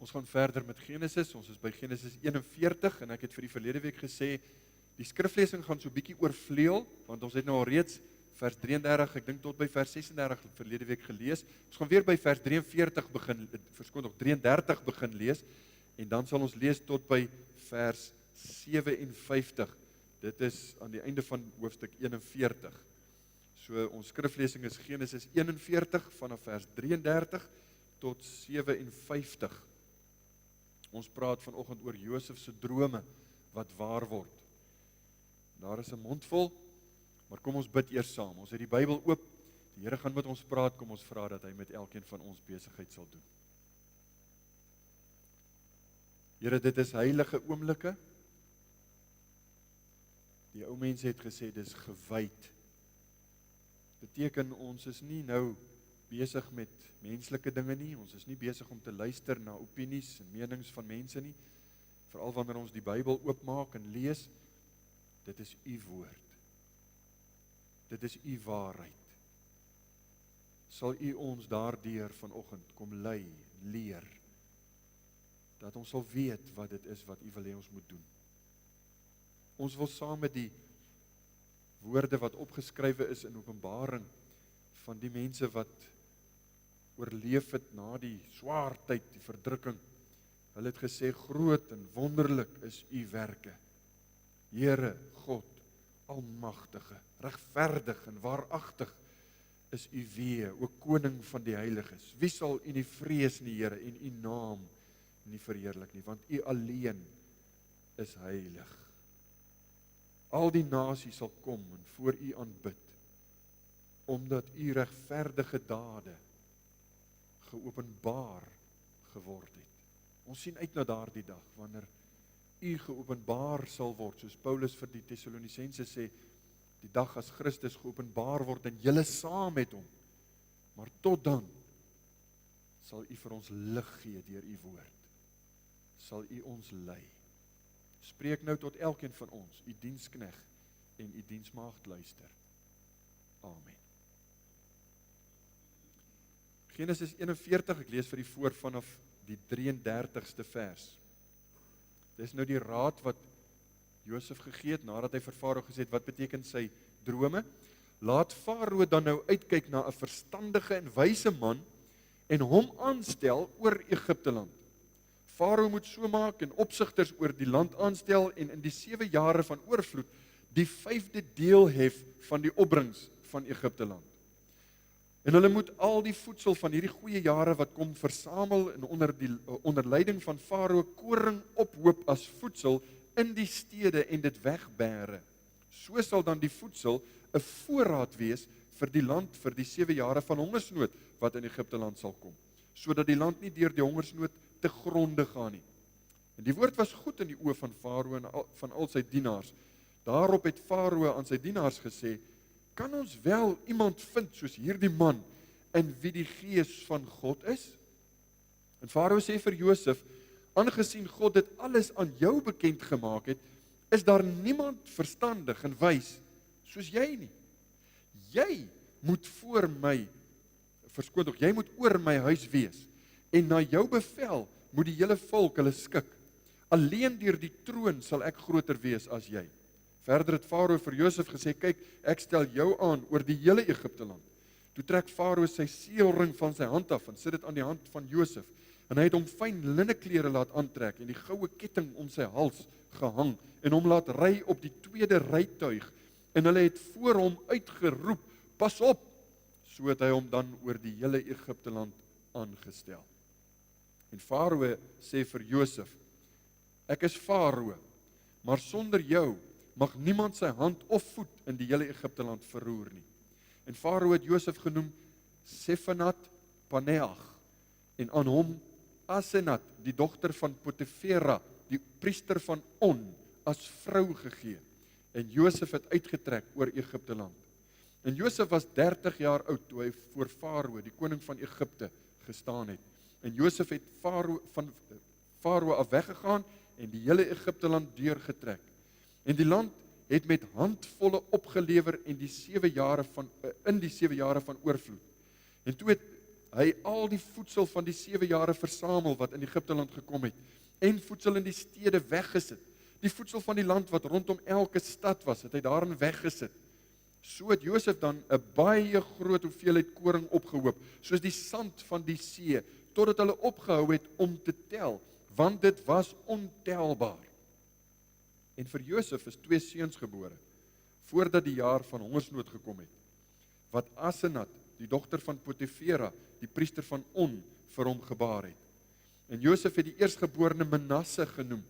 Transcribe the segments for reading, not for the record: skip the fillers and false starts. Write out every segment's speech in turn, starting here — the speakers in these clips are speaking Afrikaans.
Ons gaan verder met Genesis, ons is by Genesis 41 en ek het vir die verlede week gesê, die skriflesing gaan so bietjie oorvleuel, want ons het nou al reeds vers 33, ek dink tot by vers 36 verlede week gelees. Ons gaan weer by vers 33 begin lees, en dan sal ons lees tot by vers 57. Dit is aan die einde van hoofstuk 41. So ons skriflesing is Genesis 41 vanaf vers 33 tot 57. Ons praat vanoggend oor Josef se drome wat waar word. Daar is 'n mond vol, maar kom ons bid eers saam. Ons het die Bybel oop. Die Here gaan met ons praat. Kom ons vra dat hy met elkeen van ons besigheid sal doen. Here, dit is heilige oomblikke. Die ou mense het gesê dis gewyd. Beteken ons is nie nou besig met menslike dinge nie, ons is nie besig om te luister na opinies en menings van mense nie, veral wanneer ons die Bybel oopmaak en lees, dit is u woord, dit is u waarheid. Sal u ons daardeur vanoggend kom lei, leer, dat ons sal weet wat dit is wat u wil hê ons moet doen. Ons wil saam met die woorde wat opgeskrywe is in Openbaring, van die mense wat oorleef het na die swaar tyd, die verdrukking. Hulle het gesê, groot en wonderlik is u werke. Here, God, almagtige, regverdig en waaragtig is u weë, o koning van die heiliges. Wie sal u nie vrees nie, Here, en u naam nie verheerlik nie, want u alleen is heilig. Al die nasies sal kom en voor u aanbid, omdat u regverdige dade geopenbaar geword het. Ons sien uit na daardie dag, wanneer u geopenbaar sal word, soos Paulus vir die Tessalonisense sê, die dag as Christus geopenbaar word, en julle saam met hom. Maar tot dan, sal u vir ons lig gee deur u woord. Sal u ons lei. Spreek nou tot elkeen van ons, u diensknegt en u diensmaagd luister. Amen. Genesis 41, ek lees vir die voor vanaf die 33ste vers. Dit is nou die raad wat Josef gegee het, nadat hy vir Farao gesê het, wat beteken sy drome? Laat Farao dan nou uitkyk na 'n verstandige en wyse man, en hom aanstel oor Egipte land. Farao moet so maak en opsigters oor die land aanstel, en in die 7 jare van oorvloed, die 5de deel hef van die opbrengs van Egipte land. En hulle moet al die voedsel van hierdie goeie jare wat kom versamel en onder leiding van Farao koring ophoop as voedsel in die stede en dit wegbêre. So sal dan die voedsel 'n voorraad wees vir die land vir die 7 jare van hongersnood wat in Egipte land sal kom, sodat die land nie deur die hongersnood te gronde gaan nie. En die woord was goed in die oë van Farao en van al sy dienaars. Daarop het Farao aan sy dienaars gesê, kan ons wel iemand vind soos hierdie man, in wie die gees van God is? En Farao sê vir Josef, aangesien God dit alles aan jou bekend gemaak het, is daar niemand verstandig en wys soos jy nie. Jy moet jy moet oor my huis wees, en na jou bevel moet die hele volk hulle skik. Alleen deur die troon sal ek groter wees as jy. Verder het Farao vir Josef gesê, kyk, ek stel jou aan oor die hele Egipte land. Toe trek Farao sy seelring van sy hand af en sit dit aan die hand van Josef. En hy het hom fyn linneklere laat aantrek en die goue ketting om sy hals gehang en hom laat ry op die 2de rytuig. En hulle het voor hom uitgeroep, pas op, so het hy hom dan oor die hele Egipte land aangestel. En Farao sê vir Josef, ek is Farao, maar sonder jou mag niemand sy hand of voet in die hele Egipte land verroer nie. En Farao het Josef genoem Sefenat Paneach, en aan hom Asenat, die dogter van Potifera, die priester van On, as vrou gegee. En Josef het uitgetrek oor Egipte land. En Josef was 30 jaar oud toe hy voor Farao, die koning van Egipte, gestaan het. En Josef het van Farao af weggegaan en die hele Egipte land deurgetrek. En die land het met handvolle opgelewer in die 7 jare van oorvloed. En toe het hy al die voedsel van die 7 jare versamel wat in Egipte land gekom het, en voedsel in die stede weggesit. Die voedsel van die land wat rondom elke stad was, het hy daarin weggesit. So het Josef dan 'n baie groot hoeveelheid koring opgehoop, soos die sand van die see, totdat hulle opgehou het om te tel, want dit was ontelbaar. En vir Josef is 2 seuns gebore, voordat die jaar van hongersnood gekom het, wat Asenat, die dogter van Potifera, die priester van On, vir hom gebaar het. En Josef het die eerstgeborene Manasse genoem,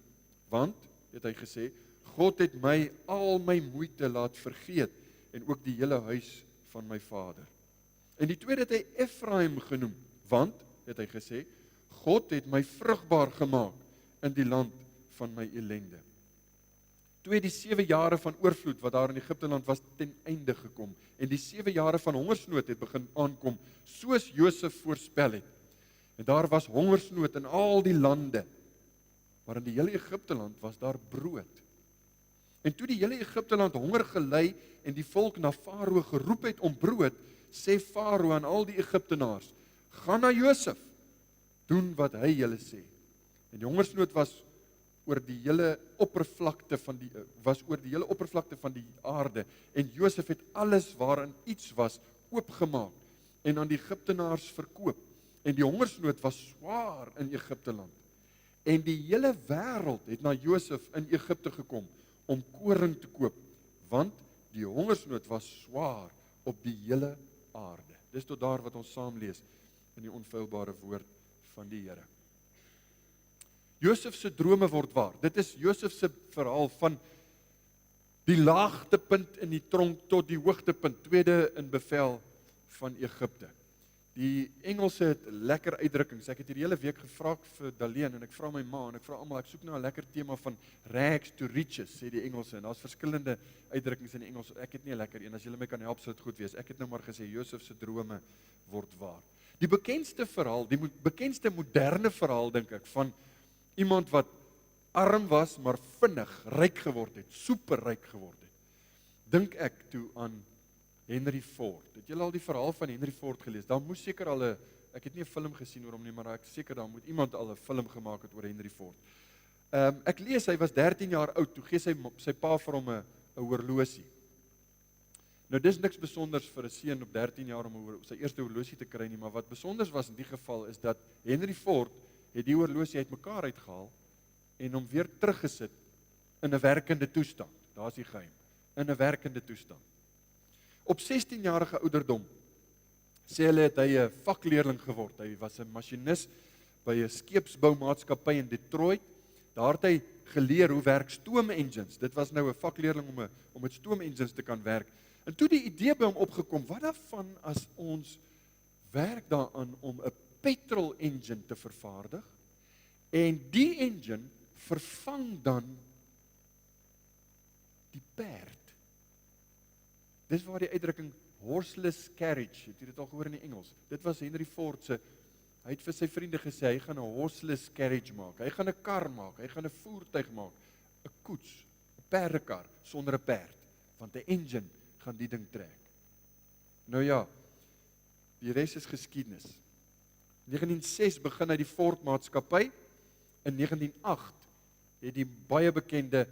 want, het hy gesê, God het my al my moeite laat vergeet, en ook die hele huis van my vader. En die tweede het hy Ephraim genoem, want, het hy gesê, God het my vrugbaar gemaak in die land van my ellende. Toe het die 7 jare van oorvloed wat daar in Egipte land was ten einde gekom, en die 7 jare van hongersnood het begin aankom, soos Josef voorspel het. En daar was hongersnood in al die lande, maar in die hele Egipte land was daar brood. En toe die hele Egipte land honger gely en die volk na Farao geroep het om brood, sê Farao aan al die Egiptenaars, gaan na Josef, doen wat hy julle sê. En die hongersnood was oor die hele oppervlakte van die aarde, en Josef het alles waarin iets was oopgemaak en aan die Egiptenaars verkoop. En die hongersnood was swaar in Egipte land. En die hele wêreld het na Josef in Egipte gekom om koring te koop, want die hongersnood was swaar op die hele aarde. Dis tot daar wat ons saam lees in die onfeilbare woord van die Here. Josef se drome word waar. Dit is Josef se verhaal van die laagtepunt in die tronk tot die hoogtepunt, tweede in bevel van Egipte. Die Engelse het lekker uitdrukkings. Ek het hier die hele week gevra vir Daleen en ek vra my ma en ek vra almal, ek soek nou 'n lekker tema van rags to riches, sê die Engelse, en daar's verskillende uitdrukkings in die Engels. Ek het nie 'n lekker een, as julle my kan help sou dit goed wees. Ek het nou maar gesê Josef se drome word waar. Die bekendste verhaal, die bekendste moderne verhaal dink ek van iemand wat arm was maar vinnig ryk geword het, superryk geword het. Dink ek toe aan Henry Ford. Het julle al die verhaal van Henry Ford gelees? Daar moes seker al ek het nie 'n film gesien oor hom nie, maar ek seker daar moet iemand al 'n film gemaak het oor Henry Ford. Ek lees hy was 13 jaar oud, toe gee sy pa vir hom 'n horlosie. Nou dis niks besonders vir 'n seun op 13 jaar om sy eerste horlosie te kry nie, maar wat besonders was in die geval is dat Henry Ford het die horlosie uitmekaar uitgehaal en hom weer teruggesit in 'n werkende toestand. Daar's die geheim. In 'n werkende toestand. Op 16-jarige ouderdom sê hulle het hy 'n vakleerling geword. Hy was 'n masjinis by 'n skeepsboumaatskappy in Detroit. Daar het hy geleer hoe werk stoomengines. Dit was nou 'n vakleerling om met stoomengines te kan werk. En toe die idee by hom opgekom, wat daarvan as ons werk daaraan om 'n petrol engine te vervaardig en die engine vervang dan die perd. Dis waar die uitdrukking horseless carriage, het jy dit al gehoor in die Engels? Dit was Henry Ford se, hy het vir sy vriende gesê, hy gaan 'n horseless carriage maak, hy gaan 'n kar maak, hy gaan 'n voertuig maak, 'n koets, 'n perdekar, sonder 'n perd, want 'n engine gaan die ding trek. Nou ja, die res is geskiedenis. 1906 begin hy die Ford maatskappy, in 1908 het die baie bekende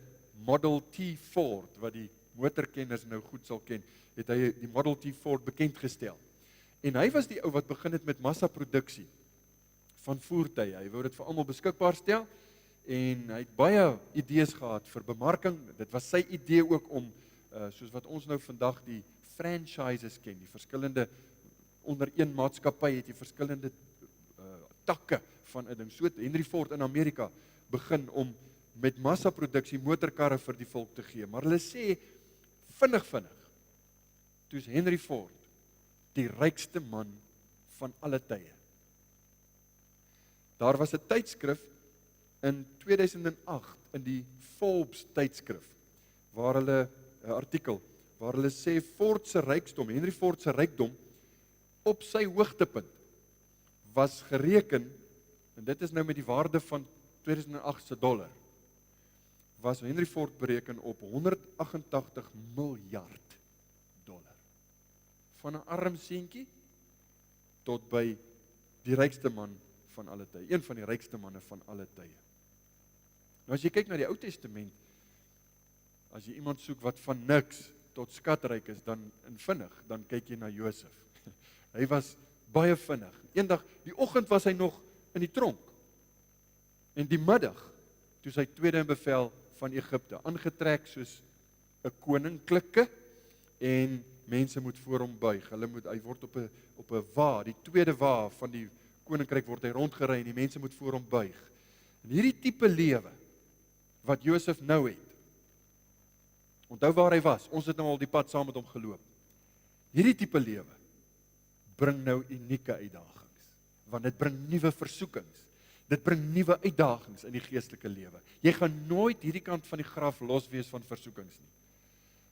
Model T Ford, wat die motorkenners nou goed sal ken, het hy die Model T Ford bekend gestel. En hy was die ou wat begin het met massaproduksie van voertuie. Hy wou dit vir almal beskikbaar stel en hy het baie idees gehad vir bemarking. Dit was sy idee ook om, soos wat ons nou vandag die franchises ken, die verskillende, onder een maatskappy het jy verskillende takke van 'n ding. So het Henry Ford in Amerika begin om met massaproduksie motorkarre vir die volk te gee. Maar hulle sê, vinnig, toe is Henry Ford die rykste man van alle tye. Daar was 'n tydskrif in 2008 in die Forbes tydskrif, waar hulle 'n artikel, waar hulle sê Ford se rykdom, Henry Ford se rykdom, op sy hoogtepunt, was gereken, en dit is nou met die waarde van 2008 se dollar, was Henry Ford bereken op 188 miljard dollar. Van 'n arm seentjie tot by die rykste man van alle tye, een van die rykste manne van alle tye. Nou as jy kyk na die Ou Testament, as jy iemand soek wat van niks tot skatryk is, dan vinnig, dan kyk jy na Josef. Hy was baie vinnig. Eendag, die oggend was hy nog in die tronk. En die middag, toe sy tweede in bevel van Egipte, aangetrek soos 'n koninklijke, en mense moet voor hom buig. Hy word op 'n wa, die tweede wa van die koninkryk word hy rondgery en die mense moet voor hom buig. En hierdie tipe lewe wat Josef nou het. Onthou waar hy was. Ons het nou al die pad saam met hom geloop. Hierdie tipe lewe bring nou unieke uitdagings, want dit bring nuwe versoekings. Dit bring nuwe uitdagings in die geestelike lewe. Jy gaan nooit hierdie kant van die graf los wees van versoekings nie.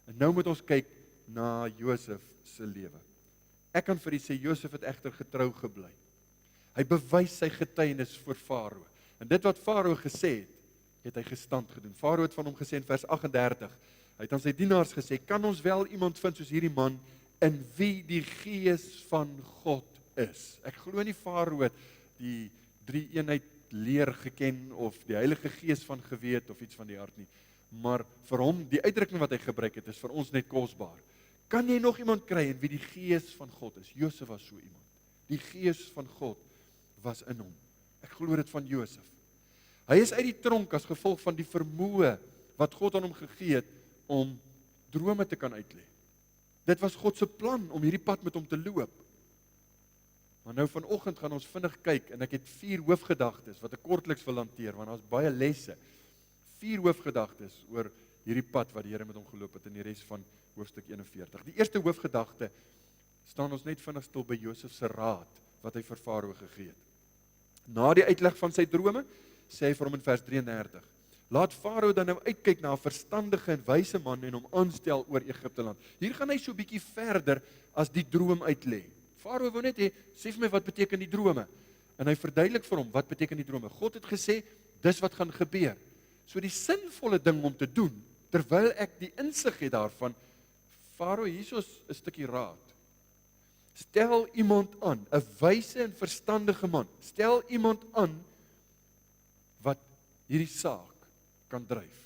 En nou moet ons kyk na Josef se lewe. Ek kan vir u sê, Josef het egter getrou gebly. Hy bewys sy getuienis voor Farao. En dit wat Farao gesê het hy gestand gedoen. Farao het van hom gesê in vers 38, hy het aan sy dienaars gesê, kan ons wel iemand vind soos hierdie man, in wie die gees van God is? Ek glo nie Farao het die drie eenheid leer geken, of die Heilige Gees van geweet, of iets van die aard nie. Maar vir hom, die uitdrukking wat hy gebruik het, is vir ons net kosbaar. Kan jy nog iemand kry in wie die Gees van God is? Josef was so iemand. Die Gees van God was in hom. Ek glo dit van Josef. Hy is uit die tronk as gevolg van die vermoë wat God aan hom gegee het om drome te kan uitlê. Dit was God se plan om hierdie pad met hom te loop. Maar nou vanoggend gaan ons vinnig kyk en ek het 4 hoofgedagtes wat ek kortliks wil hanteer, want daar's baie lesse. 4 hoofgedagtes oor hierdie pad wat die Here met hom geloop het in die res van hoofstuk 41. Die eerste hoofgedagte staan ons net vinnig stil by Josef se raad wat hy vir Farao gegee het. Na die uitleg van sy drome, sê hy vir hom in vers 33, laat Farao dan nou uitkyk na 'n verstandige en wyse man en hom aanstel oor Egipte land. Hier gaan hy so 'n bietjie verder as die droom uitlê. Farao wou net hê, sê vir my wat beteken die drome? En hy verduidelik vir hom, wat beteken die drome? God het gesê, dis wat gaan gebeur. So die sinvolle ding om te doen, terwyl ek die insig het daarvan, Farao, hier is 'n stukkie raad. Stel iemand aan, 'n wyse en verstandige man, stel iemand aan, wat hierdie saak kan dryf.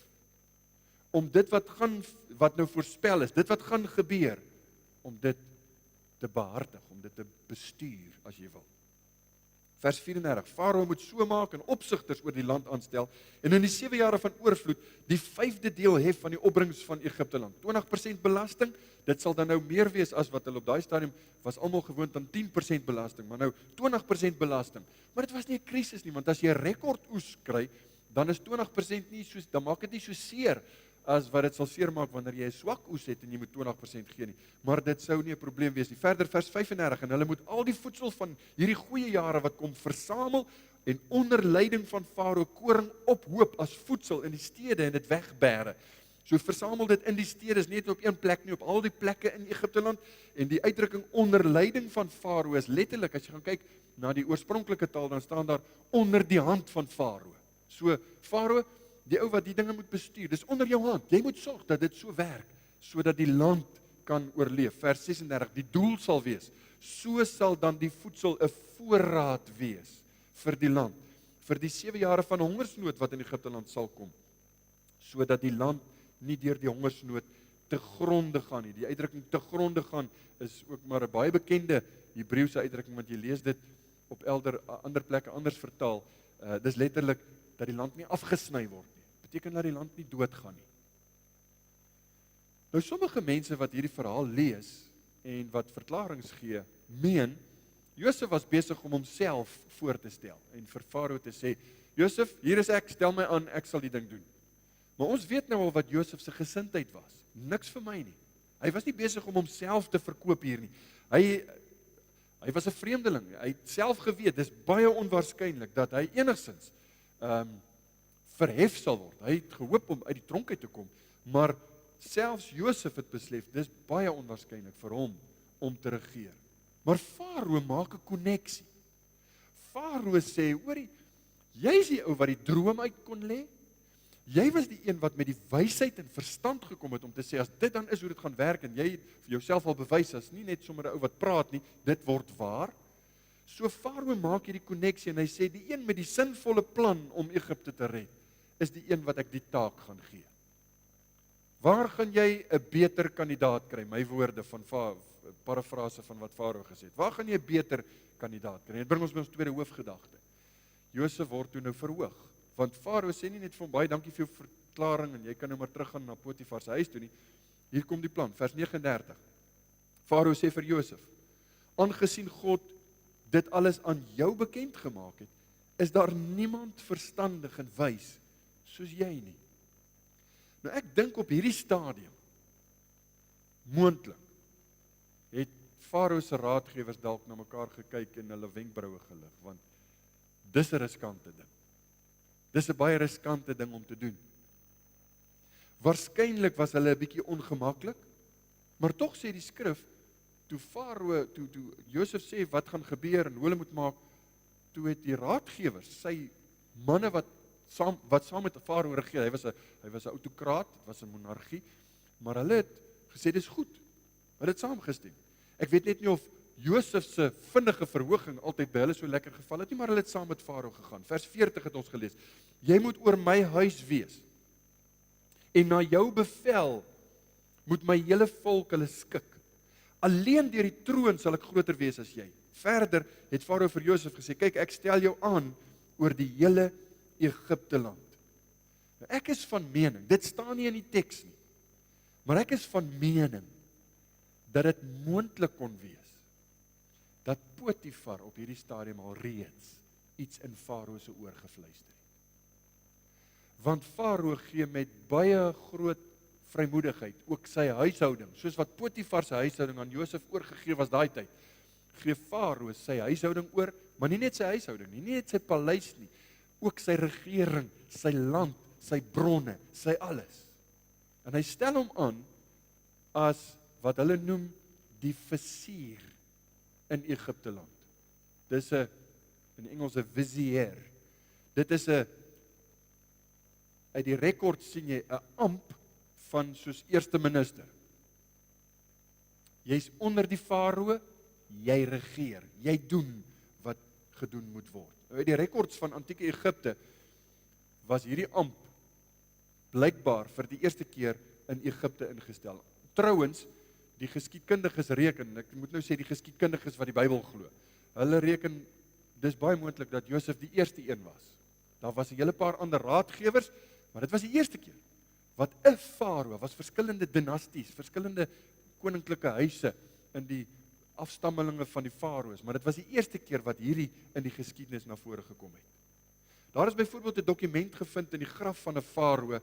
Om dit wat nou voorspel is, dit wat gaan gebeur, om dit te behartig, om dit te bestuur, as jy wil. Vers 34, Farao moet so maak en opsigters oor die land aanstel, en in die 7 jare van oorvloed, die 5de deel hef van die opbrengs van Egipte land. 20% belasting, dit sal dan nou meer wees as wat hulle op daai stadium was almal gewoond aan 10% belasting, maar nou 20% belasting. Maar dit was nie 'n krisis nie, want as jy 'n rekord oes kry, dan is 20% nie so, dan maak dit nie so seer as wat dit sal seermaak wanneer jy 'n swak oes het en jy moet 20% gee nie. Maar dit sou nie 'n probleem wees nie. Verder vers 35, en hulle moet al die voedsel van hierdie goeie jare wat kom versamel en onder leiding van Farao koring ophoop as voedsel in die stede en dit wegbêre. So versamel dit in die stede, is net op een plek nie, op al die plekke in Egipte land, en die uitdrukking onder leiding van Farao is letterlik, as jy gaan kyk na die oorspronklike taal, dan staan daar onder die hand van Farao. So Farao, die ou wat die dinge moet bestuur, dis onder jou hand. Jy moet sorg dat dit so werk, sodat die land kan oorleef. Vers 36, die doel sal wees, so sal dan die voedsel 'n voorraad wees vir die land, vir die 7 jare van hongersnood wat in Egipte land sal kom, sodat die land nie deur die hongersnood te gronde gaan nie. Die uitdrukking te gronde gaan is ook maar 'n baie bekende Hebreëse uitdrukking, want jy lees dit op ander plekke anders vertaal. Dis letterlik dat die land nie afgesny word nie. Beteken dat die land nie doodgaan nie. Nou sommige mense wat hierdie verhaal lees en wat verklaringe gee, meen Josef was besig om homself voor te stel en vir Farao te sê, Josef, hier is ek, stel my aan, ek sal die ding doen. Maar ons weet nou al wat Josef se gesindheid was. Niks vir my nie. Hy was nie besig om homself te verkoop hier nie. Hy was 'n vreemdeling. Hy het self geweet, dis baie onwaarskynlik dat hy enigsins verhef sal word. Hy het gehoop om uit die tronk uit te kom, maar selfs Josef het besef, dis baie onwaarskynlik vir hom om te regeer. Maar Farao maak 'n koneksie. Farao sê, hoorie, jy is die ou wat die droom uit kon lê. Jy was die een wat met die wysheid en verstand gekom het om te sê, as dit dan is hoe dit gaan werk, en jy vir jouself al bewys, as nie net sommer 'n ou wat praat nie, dit word waar. So Farao maak hierdie koneksie en hy sê die een met die sinvolle plan om Egipte te red, is die een wat ek die taak gaan gee. Waar gaan jy 'n beter kandidaat kry? My woorde van parafrase van wat Farao gesê het. Waar gaan jy 'n beter kandidaat kry? Dit bring ons by ons tweede hoofgedagte. Josef word toe nou verhoog, want Farao sê nie net vir hom baie dankie vir jou verklaring en jy kan nou maar teruggaan na Potifar se huis toe nie. Hier kom die plan, vers 39. Farao sê vir Josef: aangesien God dit alles aan jou bekend gemaak het, is daar niemand verstandig en wys soos jy nie. Nou ek dink op hierdie stadium, moontlik, het Farao se raadgewers dalk na mekaar gekyk en hulle wenkbroue gelig, want dis 'n riskante ding. Dis 'n baie riskante ding om te doen. Waarskynlik was hulle 'n bietjie ongemaklik, maar tog sê die skrif, toe Farao, toe Josef sê wat gaan gebeur en hoe hulle moet maak, toe het die raadgewers, sy manne wat saam met Farao regeer, hy was 'n autokraat, dit was 'n monargie, maar hulle het gesê dis goed. Hulle het saamgestem. Ek weet net nie of Josef se vinnige verhoging altyd by hulle so lekker geval het nie, maar hulle het saam met Farao gegaan. Vers 40 het ons gelees: jy moet oor my huis wees, en na jou bevel moet my hele volk hulle skik. Alleen deur die troon sal ek groter wees as jy. Verder het Farao vir Josef gesê: kyk, ek stel jou aan oor die hele Egipte land. Nou, ek is van mening, dit staan nie in die teks nie, maar ek is van mening dat dit moontlik kon wees dat Potifar op hierdie stadium al reeds iets in Farao se oor gefluister het. Want Farao gee met baie groot vrymoedigheid ook sy huishouding, soos wat Potifar se huishouding aan Josef oorgegee was daai tyd, gee Farao sy huishouding oor, maar nie net sy huishouding nie, nie net sy paleis nie, ook sy regering, sy land, sy bronne, sy alles. En hy stel hom aan as wat hulle noem die vizier in Egipte land. Dis 'n, in Engels 'n vizier. Dit is 'n, uit die rekord sien jy 'n amp van soos eerste minister. Jy's onder die Farao, jy regeer, jy doen wat gedoen moet word. Uit die rekords van antieke Egipte was hierdie amp blykbaar vir die eerste keer in Egipte ingestel. Trouwens, die geskiedkundiges reken, ek moet nou sê die geskiedkundiges wat die Bybel glo, hulle reken, dis baie moontlik dat Josef die eerste een was. Daar was 'n hele paar ander raadgewers, maar dit was die eerste keer wat 'n Farao, was verskillende dinasties, verskillende koninklike huise in die afstammelinge van die Farao's, maar dit was die eerste keer wat hierdie in die geskiedenis na vore gekom het. Daar is byvoorbeeld 'n dokument gevind in die graf van 'n Farao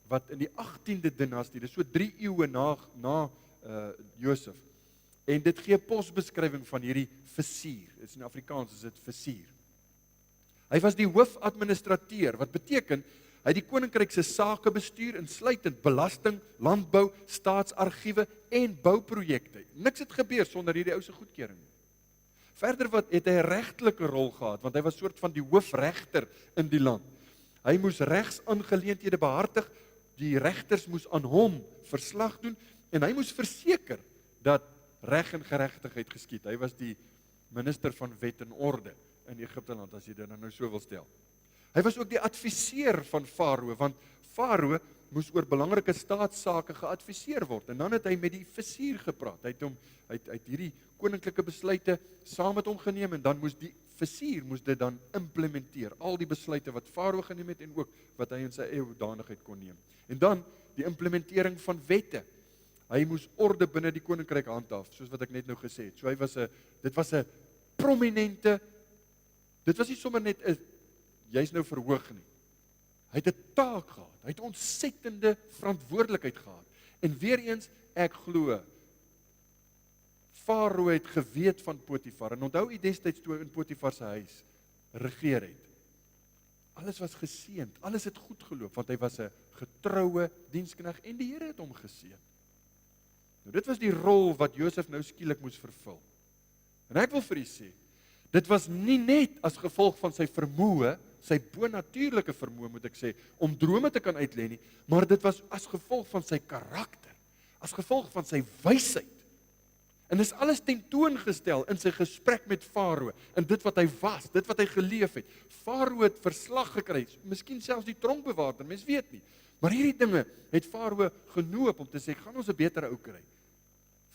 wat in die 18de dinastie, dis so 3 eeue na Josef. En dit gee 'n posbeskrywing van hierdie vizier. Dit is in Afrikaans is dit vizier. Hy was die hoofadministrateur, wat beteken hy het die koninkryk se sake bestuur, insluitend belasting, landbou, staatsargiewe en bouprojekte. Niks het gebeur sonder hierdie ou se goedkeuring. Verder het hy 'n regtelike rol gehad, want hy was soort van die hoofregter in die land. Hy moes regsaangeleenthede behartig, die regters moes aan hom verslag doen, en hy moes verseker dat reg en geregtigheid geskied. Hy was die minister van wet en orde in Egipte land, as jy dit nou so wil stel. Hy was ook die adviseur van Farao, want Farao moes oor belangrike staatsake geadviseer word, en dan het hy met die vizier gepraat. Hy het hierdie koninklike besluite saam met hom geneem, en dan moes die vizier dit dan implementeer, al die besluite wat Farao geneem het, en ook wat hy in sy eie hoedanigheid kon neem. En dan die implementering van wette. Hy moes orde binne die koninkryk handhaaf, soos wat ek net nou gesê het. So dit was 'n prominente, dit was nie sommer net 'n, jy's nou verhoog nie. Hy het 'n taak gehad, hy het 'n ontsettende verantwoordelikheid gehad. En weer eens, ek glo, Farao het geweet van Potifar, en onthou hy destyds toe in Potifar se huis regeer het. Alles was geseënd, alles het goed geloop, want hy was 'n getroue diensknegt en die Here het hom geseën. Nou dit was die rol wat Josef nou skielik moes vervul. En ek wil vir u sê, dit was nie net as gevolg van sy vermoë, sy bonatuurlike vermoë moet ek sê, om drome te kan uitlei nie, maar dit was as gevolg van sy karakter, as gevolg van sy wysheid. En dis alles tentoongestel in sy gesprek met Farao, in dit wat hy was, dit wat hy geleef het. Farao het verslag gekry, miskien selfs die tronkbewaarder, mens weet nie. Maar hierdie dinge het Farao genoop om te sê, gaan ons 'n beter ou kry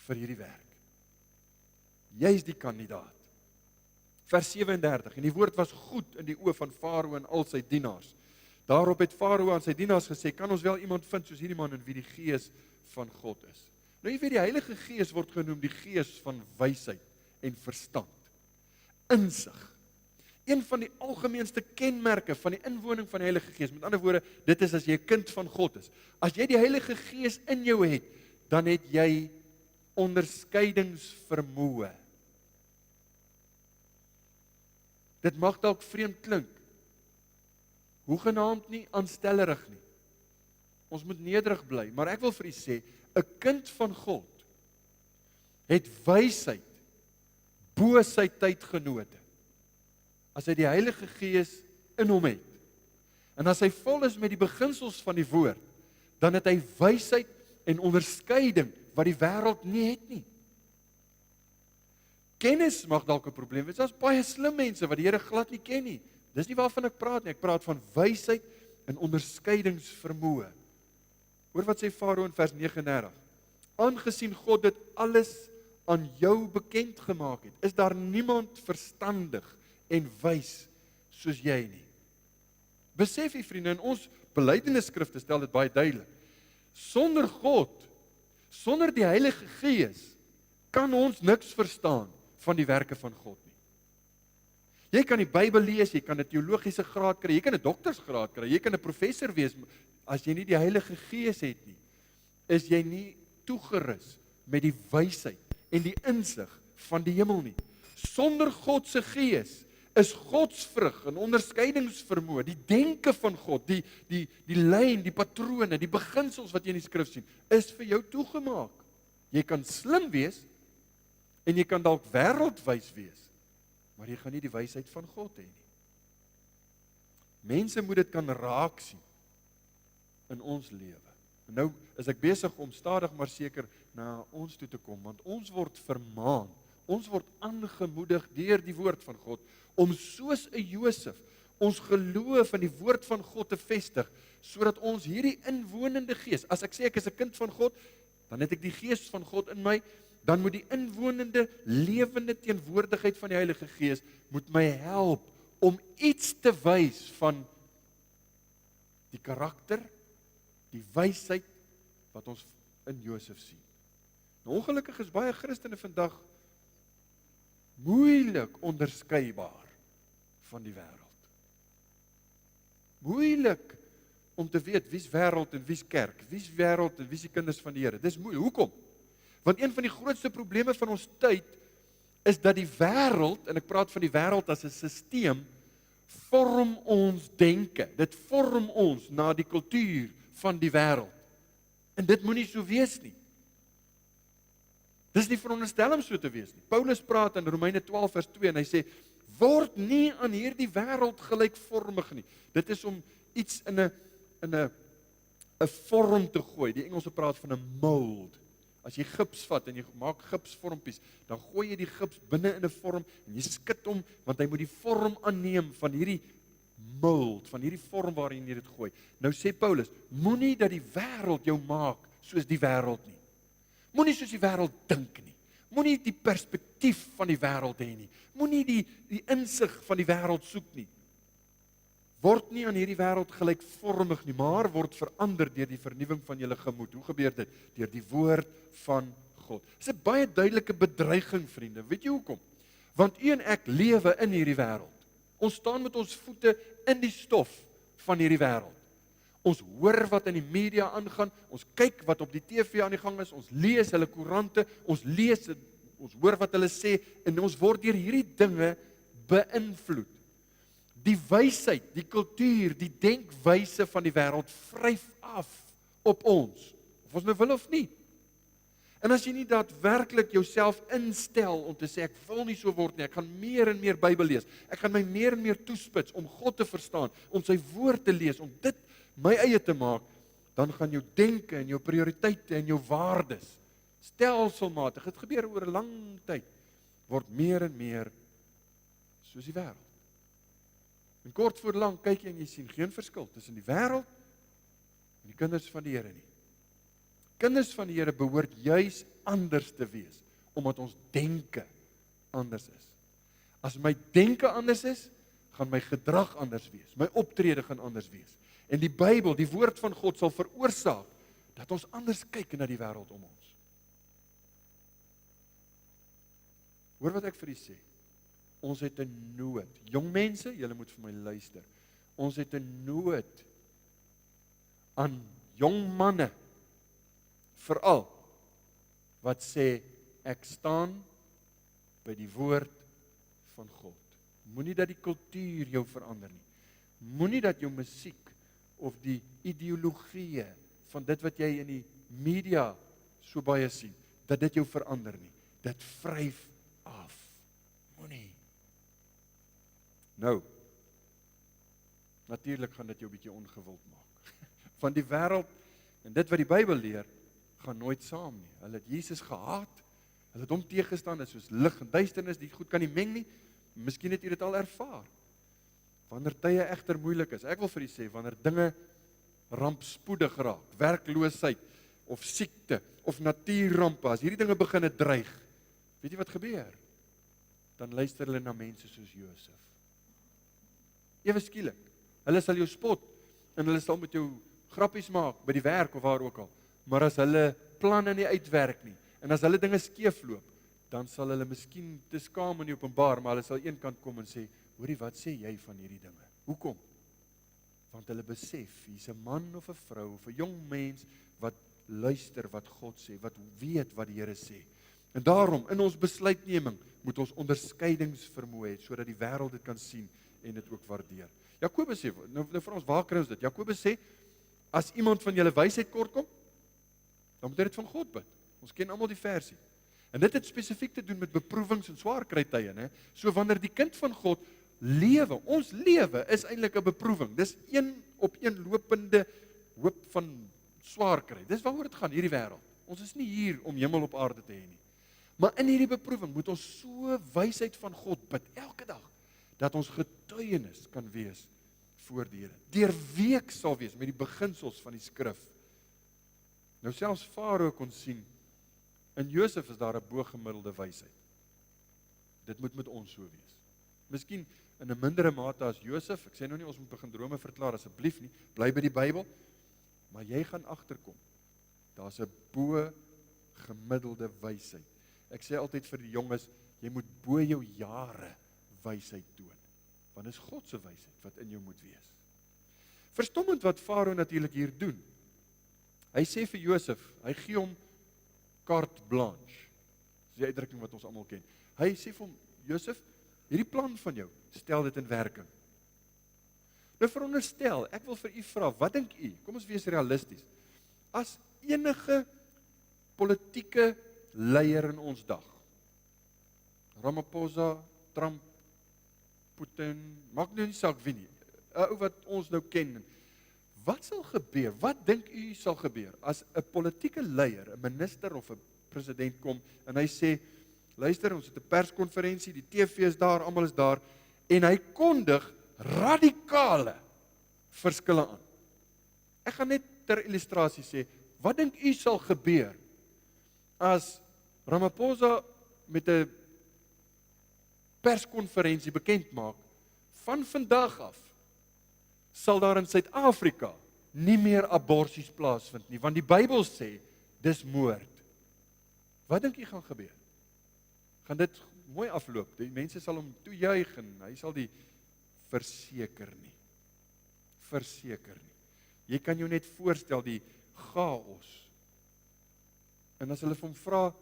vir hierdie werk. Jy is die kandidaat. Vers 37, en die woord was goed in die oë van Farao en al sy dienaars. Daarop het Farao aan sy dienaars gesê, kan ons wel iemand vind soos hierdie man in wie die gees van God is. Nou jy weet, die Heilige Gees word genoem die gees van wysheid en verstand. Insig. Een van die algemeenste kenmerke van die inwoning van die Heilige Gees, met ander woorde, dit is as jy 'n kind van God is. As jy die Heilige Gees in jou het, dan het jy onderskeidingsvermoë. Dit mag dalk vreemd klink, hoegenaamd nie aanstellerig nie. Ons moet nederig bly, maar ek wil vir u sê, 'n kind van God het wysheid bo sy tydgenote. As hy die Heilige Gees in hom het, en as hy vol is met die beginsels van die woord, dan het hy wysheid en onderskeiding wat die wêreld nie het nie. Kennis mag dalk 'n probleem wees. Daar's baie slim mense wat die Here glad nie ken nie. Dis nie waarvan ek praat nie. Ek praat van wysheid en onderskeidingsvermoë. Hoor wat sê Farao in vers 39. Aangesien God dit alles aan jou bekend gemaak het, is daar niemand verstandig en wys soos jy nie. Besef jy vriende, in ons belydenisskrifte stel dit baie duidelik. Sonder God, sonder die Heilige Gees, kan ons niks verstaan van die werke van God nie. Jy kan die Bybel lees, jy kan 'n teologiese graad kry, jy kan 'n doktorsgraad kry, jy kan 'n professor wees, as jy nie die Heilige Gees het nie, is jy nie toegerus met die wysheid en die insig van die hemel nie. Sonder God se Gees is godsvrug en onderskeidingsvermoë, die denke van God, die lyn, die patrone, die beginsels wat jy in die skrif sien, is vir jou toegemaak. Jy kan slim wees en jy kan dalk wêreldwys wees, maar jy gaan nie die wysheid van God hê nie. Mense moet dit kan raak sien in ons lewe. En nou is ek besig om stadig maar seker na ons toe te kom, want ons word vermaan, ons word aangemoedig deur die woord van God, om soos 'n Josef, ons geloof in die woord van God te vestig, sodat ons hierdie inwonende gees, as ek sê ek is 'n kind van God, dan het ek die gees van God in my, dan moet die inwonende, lewende teenwoordigheid van die Heilige Gees, moet my help, om iets te wys van die karakter, die wysheid, wat ons in Josef sien. Nou, ongelukkig is baie Christene vandag moeilik onderskeibaar van die wêreld. Moeilik om te weet wie's wêreld en wie's kerk, wie's wêreld en wie's die kinders van die Here. Dis moeilik. Hoekom? Want een van die grootste probleme van ons tyd is dat die wêreld, en ek praat van die wêreld as 'n stelsel, vorm ons denke. Dit vorm ons na die kultuur van die wêreld. En dit moenie so wees nie. Dis nie veronderstel om so te wees nie. Paulus praat in Romeine 12 vers 2 en hy sê, word nie aan hierdie wêreld gelykvormig nie. Dit is om iets in 'n vorm te gooi. Die Engelse praat van 'n mold. As jy gips vat en jy maak gipsvormpies, dan gooi jy die gips binne in 'n vorm en jy skud hom, want hy moet die vorm aanneem van hierdie mold, van hierdie vorm waarin jy dit gooi. Nou sê Paulus, moenie dat die wêreld jou maak soos die wêreld nie. Moenie soos die wêreld dink nie. Moenie die perspektief van die wêreld hê nie. Moenie die insig van die wêreld soek nie. Word nie aan hierdie wêreld gelykvormig nie, maar word verander deur die vernuwing van julle gemoed. Hoe gebeur dit? Deur die woord van God. Dit is 'n baie duidelike bedreiging, vriende. Weet jy hoekom? Want u en ek lewe in hierdie wêreld. Ons staan met ons voete in die stof van hierdie wêreld. Ons hoor wat in die media aangaan, ons kyk wat op die TV aan die gang is, ons lees hulle koerante, ons hoor wat hulle sê, en ons word deur hierdie dinge beïnvloed. Die wysheid, die kultuur, die denkwyse van die wêreld vryf af op ons, of ons nou wil of nie. En as jy nie daadwerklik jouself instel om te sê, ek wil nie so word nie, ek gaan meer en meer Bybel lees, ek gaan my meer en meer toespits om God te verstaan, om sy woord te lees, om dit my eie te maak, dan gaan jou denke en jou prioriteite en jou waardes stelselmatig, dit gebeur oor 'n lang tyd, word meer en meer soos die wêreld. En kort voor lank kyk jy en jy sien geen verskil tussen die wêreld en die kinders van die Here nie. Kinders van die Here behoort juis anders te wees, omdat ons denke anders is. As my denke anders is, gaan my gedrag anders wees, my optrede gaan anders wees. En die Bybel, die woord van God sal veroorsaak, dat ons anders kyk na die wêreld om ons. Hoor wat ek vir u sê, ons het 'n nood, jong mense, julle moet vir my luister, ons het 'n nood aan jong manne, veral, wat sê, ek staan by die woord van God. Moenie dat die kultuur jou verander nie. Moenie dat jou musiek of die ideologie van dit wat jy in die media so baie sien, dat dit jou verander nie. Dit vryf af. Moenie. Nou, natuurlik gaan dit jou 'n bietjie ongewild maak. Van die wêreld en dit wat die Bybel leer, gaan nooit saam nie. Hulle het Jesus gehaat, hulle het hom teëgestaan, dit is soos lig en duisternis, die goed kan nie meng nie. Miskien het jy dit al ervaar. Wanneer tye egter moeilik is, ek wil vir u sê, wanneer dinge rampspoedig raak, werkloosheid, of siekte, of natuurrampe, as hierdie dinge begin dreig, weet jy wat gebeur? Dan luister hulle na mense soos Josef. Ewe skielik, hulle sal jou spot, en hulle sal met jou grappies maak, by die werk of waar ook al, maar as hulle planne nie uitwerk nie, en as hulle dinge skeefloop, dan sal hulle miskien te skaam in die openbaar, maar hulle sal eenkant kom en sê, hoorie, wat sê jy van hierdie dinge? Hoekom? Want hulle besef, hier's 'n man of 'n vrou, of 'n jong mens, wat luister wat God sê, wat weet wat die Here sê. En daarom, in ons besluitneming, moet ons onderskeidingsvermoë hê, sodat die wêreld dit kan sien, en dit ook waardeer. Jakobus sê, nou vir ons, waar kry ons dit? Jakobus sê, as iemand van julle wysheid kortkom, dan moet hy dit van God bid. Ons ken almal die versie. En dit het spesifiek te doen met beproewings en swaar kry tye, né? So wanneer die kind van God lewe, ons lewe is eintlik 'n beproewing. Dis een op een lopende hoop van swaar kry. Dis waaroor dit gaan, hierdie wêreld. Ons is nie hier om hemel op aarde te hê nie. Maar in hierdie beproewing moet ons so wysheid van God bid, elke dag, dat ons getuienis kan wees voor die Here. Deurweek sal wees met die beginsels van die skrif. Nou selfs Farao kon sien, in Josef is daar 'n bogemiddelde wysheid. Dit moet met ons so wees. Miskien in 'n mindere mate as Josef, ek sê nou nie ons moet begin drome verklaar asseblief nie, bly by die Bybel, maar jy gaan agterkom. Daar's 'n bogemiddelde wysheid. Ek sê altyd vir die jonges, jy moet bo jou jare wysheid toon, want dit is God se wysheid wat in jou moet wees. Verstommend wat Farao natuurlik hier doen. Hy sê vir Josef, hy gee hom carte blanche. Dis die uitdrukking wat ons almal ken. Hy sê vir hom, Josef, hierdie plan van jou, stel dit in werking. Nou veronderstel, ek wil vir u vra, wat dink u? Kom ons wees realisties. As enige politieke leier in ons dag, Ramaphosa, Trump, Putin, maak nou nie saak wie nie, 'n ou wat ons nou ken, wat sal gebeur? Wat dink u sal gebeur as 'n politieke leier, 'n minister of 'n president kom en hy sê, luister, ons het 'n perskonferensie, die TV is daar, almal is daar, en hy kondig radikale verskille aan. Ek gaan net ter illustrasie sê, wat dink u sal gebeur as Ramaphosa met 'n perskonferensie bekend maak, van vandag af sal daar in Suid-Afrika nie meer aborsies plaasvind nie, want die Bybel sê, dis moord. Wat dink jy gaan gebeur? Gaan dit mooi afloop? Die mense sal hom toejuig en hy sal die verseker nie. Verseker nie. Jy kan jou net voorstel die chaos. En as hulle vir hom vra,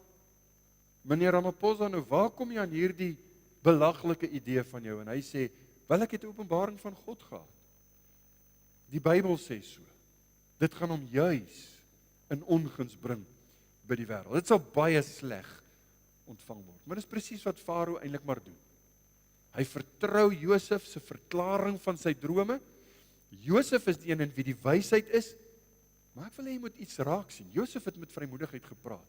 meneer Ramaphosa, nou waar kom jy aan hierdie belaglike idee van jou? En hy sê, wel ek het 'n openbaring van God gehad. Die Bybel sê so. Dit gaan hom juis in onguns bring by die wêreld. Dit sal baie sleg ontvang word. Maar dis presies wat Farao eintlik maar doen. Hy vertrou Josef se verklaring van sy drome. Josef is die een in wie die wysheid is, maar ek wil hê jy moet iets raak sien. Josef het met vrymoedigheid gepraat.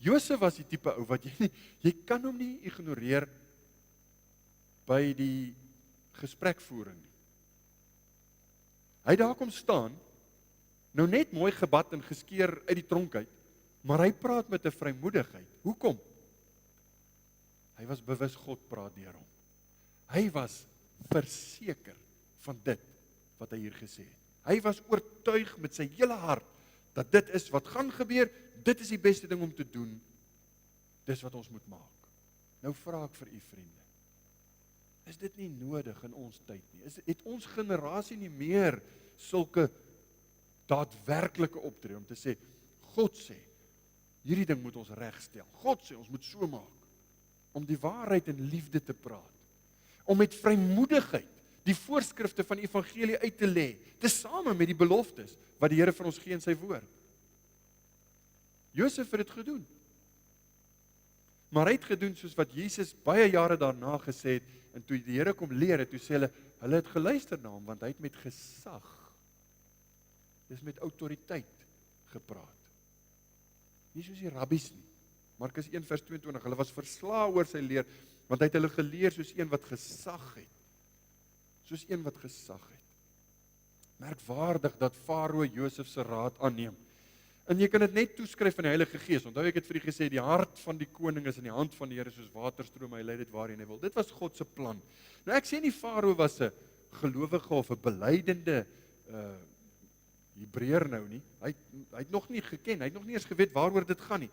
Josef was die tipe ou wat jy kan hom nie ignoreer by die gesprekvoering nie. Hy daar kom staan, nou net mooi gebad en geskeer uit die tronk uit, maar hy praat met 'n vrymoedigheid. Hoekom? Hy was bewus God praat deur hom. Hy was verseker van dit wat hy hier gesê het. Hy was oortuig met sy hele hart dat dit is wat gaan gebeur, dit is die beste ding om te doen, dis wat ons moet maak. Nou vra ek vir u vriende, is dit nie nodig in ons tyd nie? Het ons generasie nie meer sulke daadwerklike optrede om te sê, God sê, hierdie ding moet ons regstel. God sê, ons moet so maak. Om die waarheid in liefde te praat. Om met vrymoedigheid die voorskrifte van die evangelie uit te lê, tesame met die beloftes wat die Here vir ons gee in sy woord. Josef het dit gedoen. Maar hy het gedoen soos wat Jesus baie jare daarna gesê het, en toe die Here kom leer het, toe sê hulle het geluister na hom, want hy het met gesag, dis met autoriteit gepraat. Nie soos die rabbies nie. Markus 1 vers 22, hulle was verslae oor sy leer, want hy het hulle geleer soos een wat gesag het. Soos een wat gesag het. Merkwaardig dat Farao Josef se raad aanneem. En jy kan dit net toeskryf aan die Heilige Gees. Onthou ek het vir u gesê, die hart van die koning is in die hand van die Here soos waterstrome, hy lei dit waarheen hy wil. Dit was God se plan. Nou ek sê nie Farao was 'n gelowige of 'n belydenende Hebreër nou nie. Hy het nog nie geken, hy het nog nie eens geweet waaroor dit gaan nie.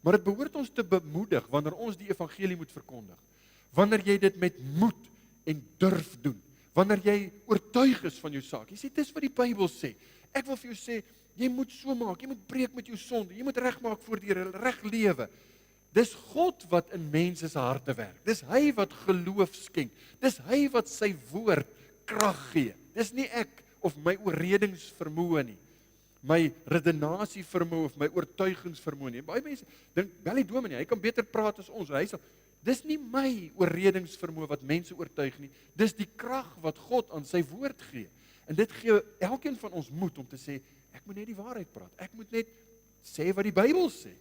Maar dit behoort ons te bemoedig wanneer ons die evangelie moet verkondig. Wanneer jy dit met moed en durf doen. Wanneer jy oortuig is van jou saak. Jy sê, dis wat die Bybel sê. Ek wil vir jou sê, jy moet so maak, jy moet breek met jou sonde, jy moet regmaak voor die Here, reg lewe. Dis God wat in mense se harte werk. Dis hy wat geloof skenk. Dis hy wat sy woord krag gee. Dis nie ek of my oorredingsvermoë nie. My redenasievermoë of my oortuigingsvermoë nie. Baie mense dink, wel die dominee, hy kan beter praat as ons. Dis nie my oorredingsvermoë wat mense oortuig nie. Dis die krag wat God aan sy woord gee. En dit gee elkeen van ons moed om te sê, ek moet net die waarheid praat. Ek moet net sê wat die Bybel sê.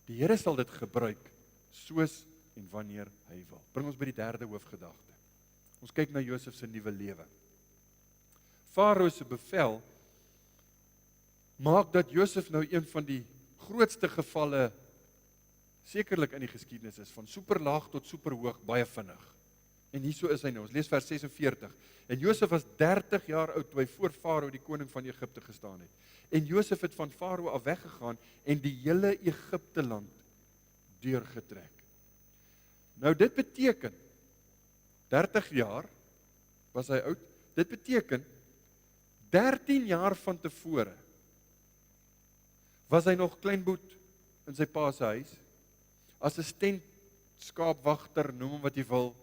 Die Here sal dit gebruik soos en wanneer hy wil. Bring ons by die derde hoofgedagte. Ons kyk na Josef se nuwe lewe. Farao se bevel maak dat Josef nou een van die grootste gevalle sekerlik in die geskiedenis is, van superlaag tot superhoog, baie vinnig. En hierso is hy nou, ons lees vers 46. En Josef was 30 jaar oud toe hy voor Farao die koning van Egipte gestaan het. En Josef het van Farao af weggegaan en die hele Egipte land deurgetrek. Nou dit beteken 30 jaar was hy oud. Dit beteken 13 jaar van tevore was hy nog kleinboet in sy pa se huis, assistent, skaapwagter, noem hom wat jy wil,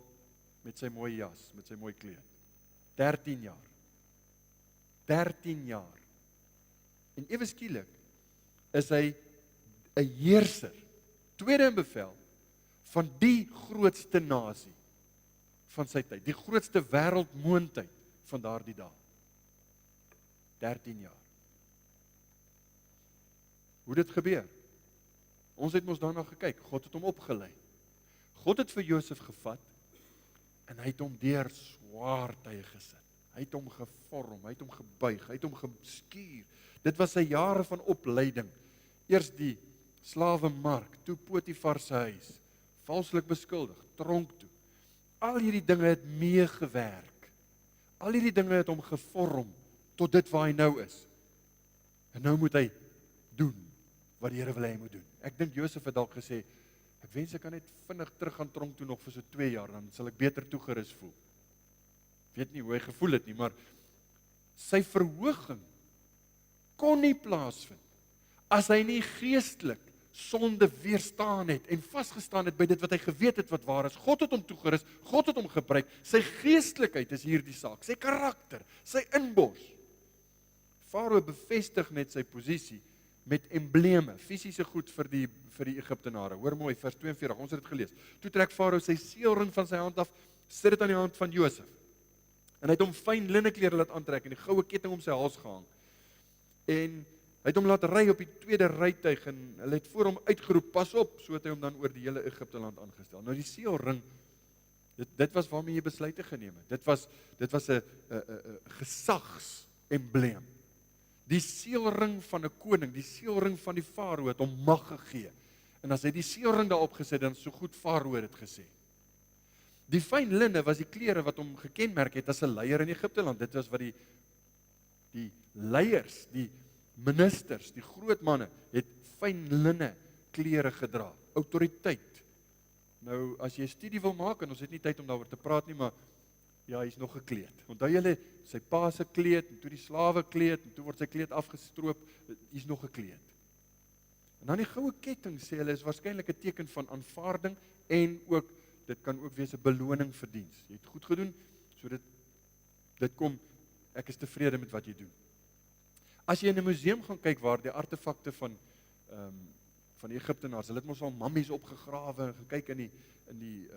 met sy mooi jas, met sy mooi kleed. 13 jaar. 13 jaar. En ewe skielik is hy 'n heerser, tweede in bevel, van die grootste nasie van sy tyd, die grootste wêreldmoondheid van daardie dae. 13 jaar. Hoe dit gebeur? Ons het mos daarna gekyk, God het hom opgelei. God het vir Josef gevat, en hy het hom deur swaar tye gesit. Hy het hom gevorm, hy het hom gebuig, hy het hom geskuur. Dit was sy jare van opleiding. Eers die slawemark, toe Potifar se huis, valslik beskuldig, tronk toe. Al hierdie dinge het meegewerk. Al hierdie dinge het hom gevorm tot dit waar hy nou is. En nou moet hy doen wat die Here wil hê hy moet doen. Ek dink Josef het dalk gesê, ek wens ek kan net vinnig terug gaan tronk toe nog vir so 2 jaar, dan sal ek beter toegerus voel. Weet nie hoe hy gevoel het nie, maar sy verhoging kon nie plaasvind as hy nie geestelik sonde weerstaan het en vasgestaan het by dit wat hy geweet het wat waar is. God het hom toegerus, God het hom gebruik. Sy geestelikheid is hier die saak, sy karakter, sy inbors. Farao bevestig net sy posisie met embleme, fisiese goed vir die Egiptenare. Hoor mooi, vers 42, ons het dit gelees. Toe trek Farao sy seelring van sy hand af, sit dit aan die hand van Josef. En hy het hom fyn linneklere laat aantrek en die goue ketting om sy hals gehang. En Hy het hom laat ry op die tweede rytuig en hulle het voor hom uitgeroep, pas op, so het hy hom dan oor die hele Egipte land aangestel. Nou die seelring, dit was waarmee jy besluite geneem het. Dit was 'n gesagsembleem. Die seelring van 'n koning, die seelring van die farao het hom mag gegee. En as hy die seelring daarop gesit, dan so goed farao het gesê. Die fyn linne was die klere wat hom gekenmerk het as 'n leier in Egipte land. Dit was wat die leiers, die ministers, die groot manne, het fyn linne klere gedra. Autoriteit. Nou, as jy 'n studie wil maak, en ons het nie tyd om daaroor te praat nie, maar ja, hy's nog gekleed. Onthou julle, sy pa se kleed, en toe die slawe kleed, en toe word sy kleed afgestroop, hy's nog gekleed. En dan die goue ketting, sê hulle, is waarskynlik 'n teken van aanvaarding, en ook, dit kan ook wees 'n beloning vir diens. Jy het goed gedoen, so dit kom, ek is tevrede met wat jy doen. As jy in 'n museum gaan kyk waar die artefakte van die Egiptenaars, hulle het mos al mammies opgegrawe en gekyk in die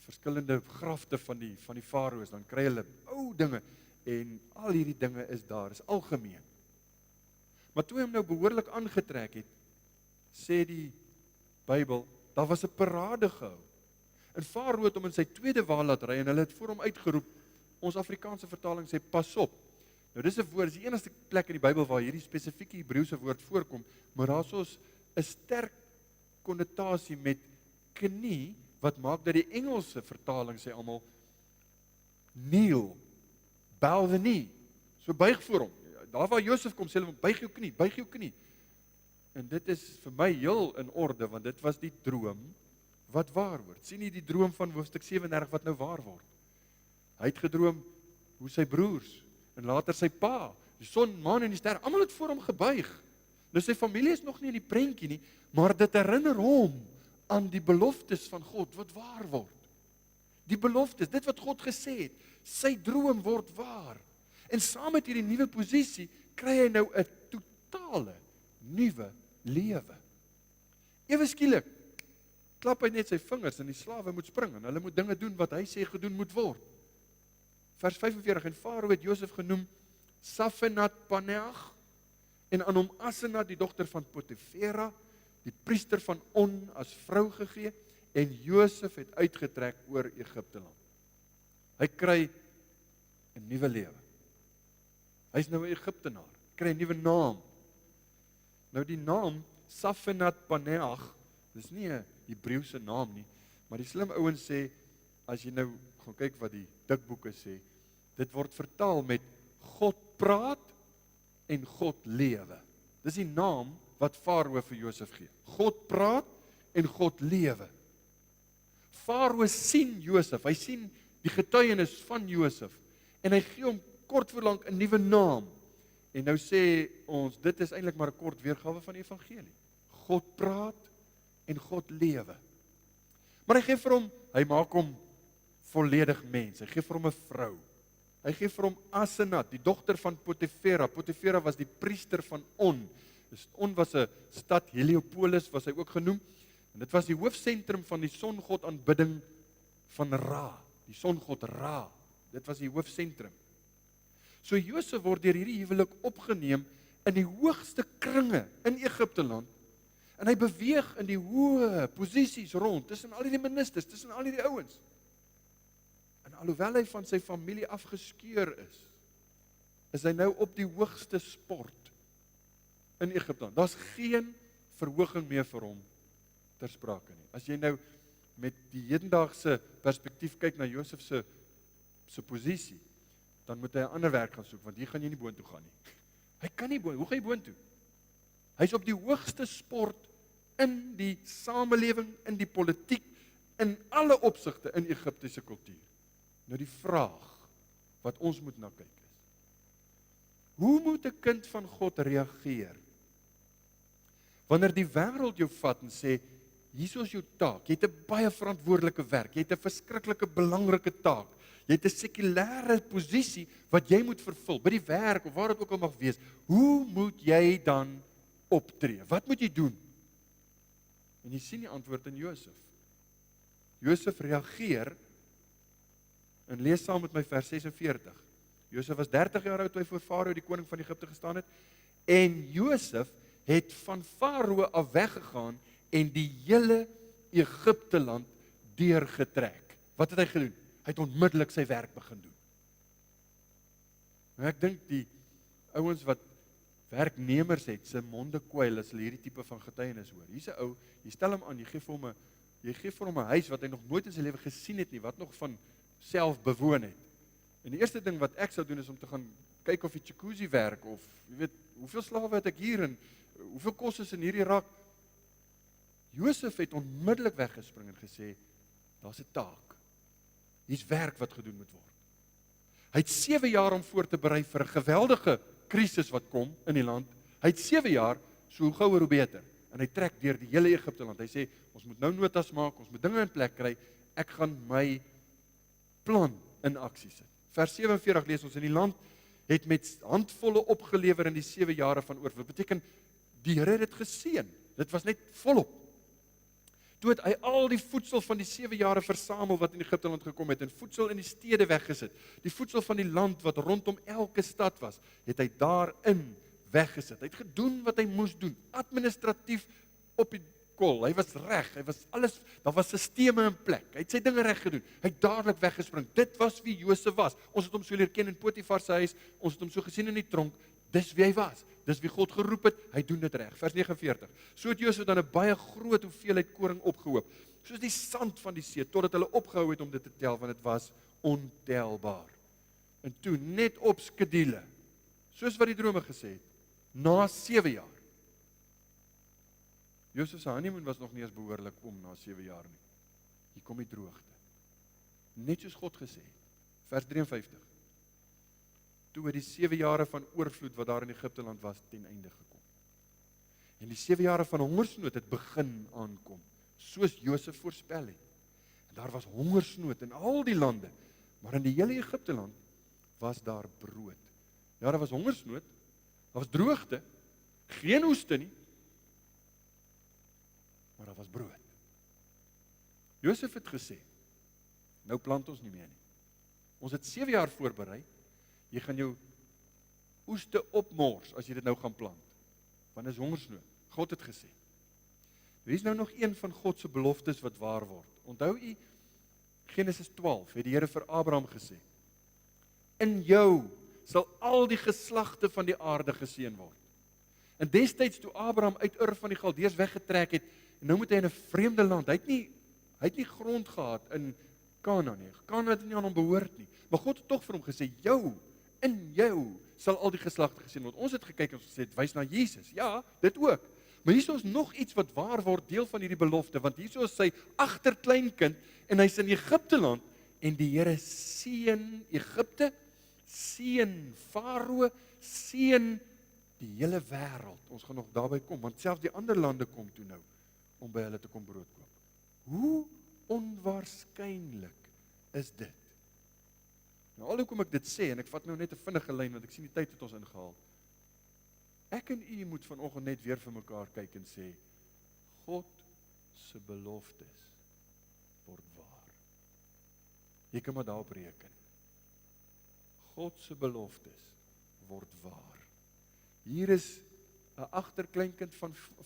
verskillende grafte van die farao's, dan kry hulle ou dinge en al hierdie dinge is daar, is algemeen. Maar toe hy hom nou behoorlik aangetrek het, sê die Bybel, daar was 'n parade gehou. En farao het hom in sy tweede wa laat ry en hulle het voor hom uitgeroep. Ons Afrikaanse vertaling sê pas op. Nou dis 'n woord, dis die enigste plek in die Bybel waar hierdie spesifieke Hebreëse woord voorkom, maar daar's 'n sterk konnotasie met knie, wat maak dat die Engelse vertaling sê almal kneel, bow the knee, so buig voor hom. Daar waar Josef kom, sê hulle, buig jou knie. En dit is vir my heel in orde, want dit was die droom wat waar word. Sien jy die droom van hoofstuk 37 wat nou waar word? Hy het gedroom hoe sy broers, en later sy pa, die son, maan en die ster, almal het voor hom gebuig. Nou sy familie is nog nie in die prentjie nie, maar dit herinner hom aan die beloftes van God wat waar word. Die beloftes, dit wat God gesê het, sy droom word waar. En saam met hierdie nuwe posisie kry hy nou 'n totale nuwe lewe. Ewe skielik klap hy net sy vingers en die slawe moet spring en hulle moet dinge doen wat hy sê gedoen moet word. Vers 45, en farao het Josef genoem Safenat-Paneah en aan hom Asenat, die dogter van Potifera, die priester van On, as vrou gegee, en Josef het uitgetrek oor Egipte land. Hy kry 'n nuwe lewe. Hy's nou 'n Egiptenaar, kry 'n nuwe naam. Nou die naam Safenat-Paneah, dis nie 'n Hebreëse naam nie, maar die slim ouens sê, as jy nou gaan kyk wat die dikboeke sê, dit word vertaal met God praat en God lewe. Dis die naam wat farao vir Josef gee. God praat en God lewe. Farao sien Josef, hy sien die getuienis van Josef, en hy gee hom kort voorlank 'n nuwe naam. En nou sê ons, dit is eintlik maar 'n kort weergawe van die evangelie. God praat en God lewe. Maar hy gee vir hom, hy maak hom volledig mens. Hy gee vir hom 'n vrou. Hy gee vir hom Asenat, die dogter van Potifera. Potifera was die priester van On. Dus On was 'n stad, Heliopolis was hy ook genoem. En dit was die hoofsentrum van die songod aanbidding van Ra. Die songod Ra. Dit was die hoofsentrum. So Josef word deur hierdie huwelik opgeneem in die hoogste kringe in Egipte land. En hy beweeg in die hoë posisies rond, tussen al die ministers, tussen al die ouens. En alhoewel hy van sy familie afgeskeur is hy nou op die hoogste sport in Egipte. Daar's geen verhoging meer vir hom ter sprake nie. As jy nou met die hedendaagse perspektief kyk na Josef se posisie, dan moet hy 'n ander werk gaan soek, want hier gaan jy nie boontoe gaan nie. Hy kan nie hoe gaan hy boontoe? Hy's op die hoogste sport in die samelewing, in die politiek, in alle opsigte in Egiptiese kultuur. Nou die vraag wat ons moet na kyk is, hoe moet 'n kind van God reageer wanneer die wêreld jou vat en sê, hier is jou taak, jy het 'n baie verantwoordelike werk, jy het 'n verskriklike belangrike taak, jy het 'n sekulêre posisie wat jy moet vervul, by die werk of waar dit ook al mag wees, hoe moet jy dan optree? Wat moet jy doen? En jy sien die antwoord in Josef. Josef reageer, en lees saam met my vers 46. Josef was 30 jaar oud toe hy voor Farao, die koning van Egipte, gestaan het, En Josef het van Farao af weggegaan en die hele Egipte land deurgetrek. Wat het hy gedoen? Hy het onmiddellik sy werk begin doen. En ek dink die ouens wat werknemers het, se monde kwyl as hulle hierdie tipe van getuienis hoor. Hier's 'n ou, jy stel hom aan, jy gee vir hom 'n huis wat hy nog nooit in sy lewe gesien het nie, wat nog van self bewoon het. En die eerste ding wat ek sou doen is om te gaan kyk of die jacuzzi werk, of jy weet, hoeveel slawe het ek hier en hoeveel kos is in hierdie rak. Josef het onmiddellik weggespring en gesê, daar's 'n taak. Hier's werk wat gedoen moet word. Hy het 7 jaar om voor te berei vir 'n geweldige krisis wat kom in die land. Hy het 7 jaar, so hoe gouer hoe beter. En hy trek deur die hele Egipte land. Hy sê, ons moet nou notas maak, ons moet dinge in plek kry, ek gaan my plan in aksie sit. Vers 47 lees ons, in die land het met handvolle opgelewer in die 7 jare van oorvloed. Beteken, die Here het dit geseën. Dit was net volop. Toe het hy al die voedsel van die 7 jare versamel wat in Egipte land gekom het en voedsel in die stede weggesit. Die voedsel van die land wat rondom elke stad was, het hy daarin weggesit. Hy het gedoen wat hy moes doen, administratief op die kol. Hy was reg, daar was sisteme in plek. Hy het sy dinge reg gedoen. Hy het dadelik weggespring. Dit was wie Josef was. Ons het hom so leer ken in Potifar se huis, ons het hom so gesien in die tronk. Dis wie hy was. Dis wie God geroep het. Hy doen dit reg. Vers 49. So het Josef dan 'n baie groot hoeveelheid koring opgehoop, soos die sand van die see, totdat hulle opgehou het om dit te tel, want dit was ontelbaar. En toe net op skedule, soos wat die drome gesê het, na 7 jaar. Josef se honeymoon was nog nie eens behoorlik om na 7 jaar nie. Hier kom die droogte. Net soos God gesê het. Vers 53. Toe het die 7 jare van oorvloed wat daar in Egipte land was, ten einde gekom. En die 7 jare van hongersnood het begin aankom, soos Josef voorspel het. En daar was hongersnood in al die lande, maar in die hele Egipte land was daar brood. Ja, daar was hongersnood, daar was droogte, geen oeste nie, maar daar was brood. Josef het gesê, nou plant ons nie meer nie. Ons het 7 jaar voorberei, jy gaan jou oeste opmors as jy dit nou gaan plant, want is hongersnood. God het gesê. Wie is nou nog een van God se beloftes wat waar word? Onthou u, Genesis 12, het die Here vir Abraham gesê, in jou sal al die geslagte van die aarde geseën word. En destyds toe Abraham uit Ur van die Galdeërs weggetrek het, en nou moet hy in 'n vreemde land, hy het nie grond gehad in Kanaan nie. Kanaan het nie aan hom behoort nie. Maar God het tog vir hom gesê, in jou sal al die geslagte geseën word. Ons het gekyk en ons gesê, wys na Jesus. Ja, dit ook. Maar hier is nog iets wat waar word, deel van hierdie belofte, want hier is sy agterkleinkind, en hy's in Egipte land, en die Here seën Egipte, seën Farao, seën die hele wêreld. Ons gaan nog daarby kom, want selfs die ander lande kom toe nou, om by hulle te kom brood koop. Hoe onwaarskynlik is dit? Nou, al hoekom ek dit sê, en ek vat nou net 'n vinnige lyn, want ek sien die tyd het ons ingehaal. Ek en u moet vanoggend net weer vir mekaar kyk en sê, God se beloftes word waar. Jy kan maar daarop reken. God se beloftes word waar. Hier is 'n agterkleinkind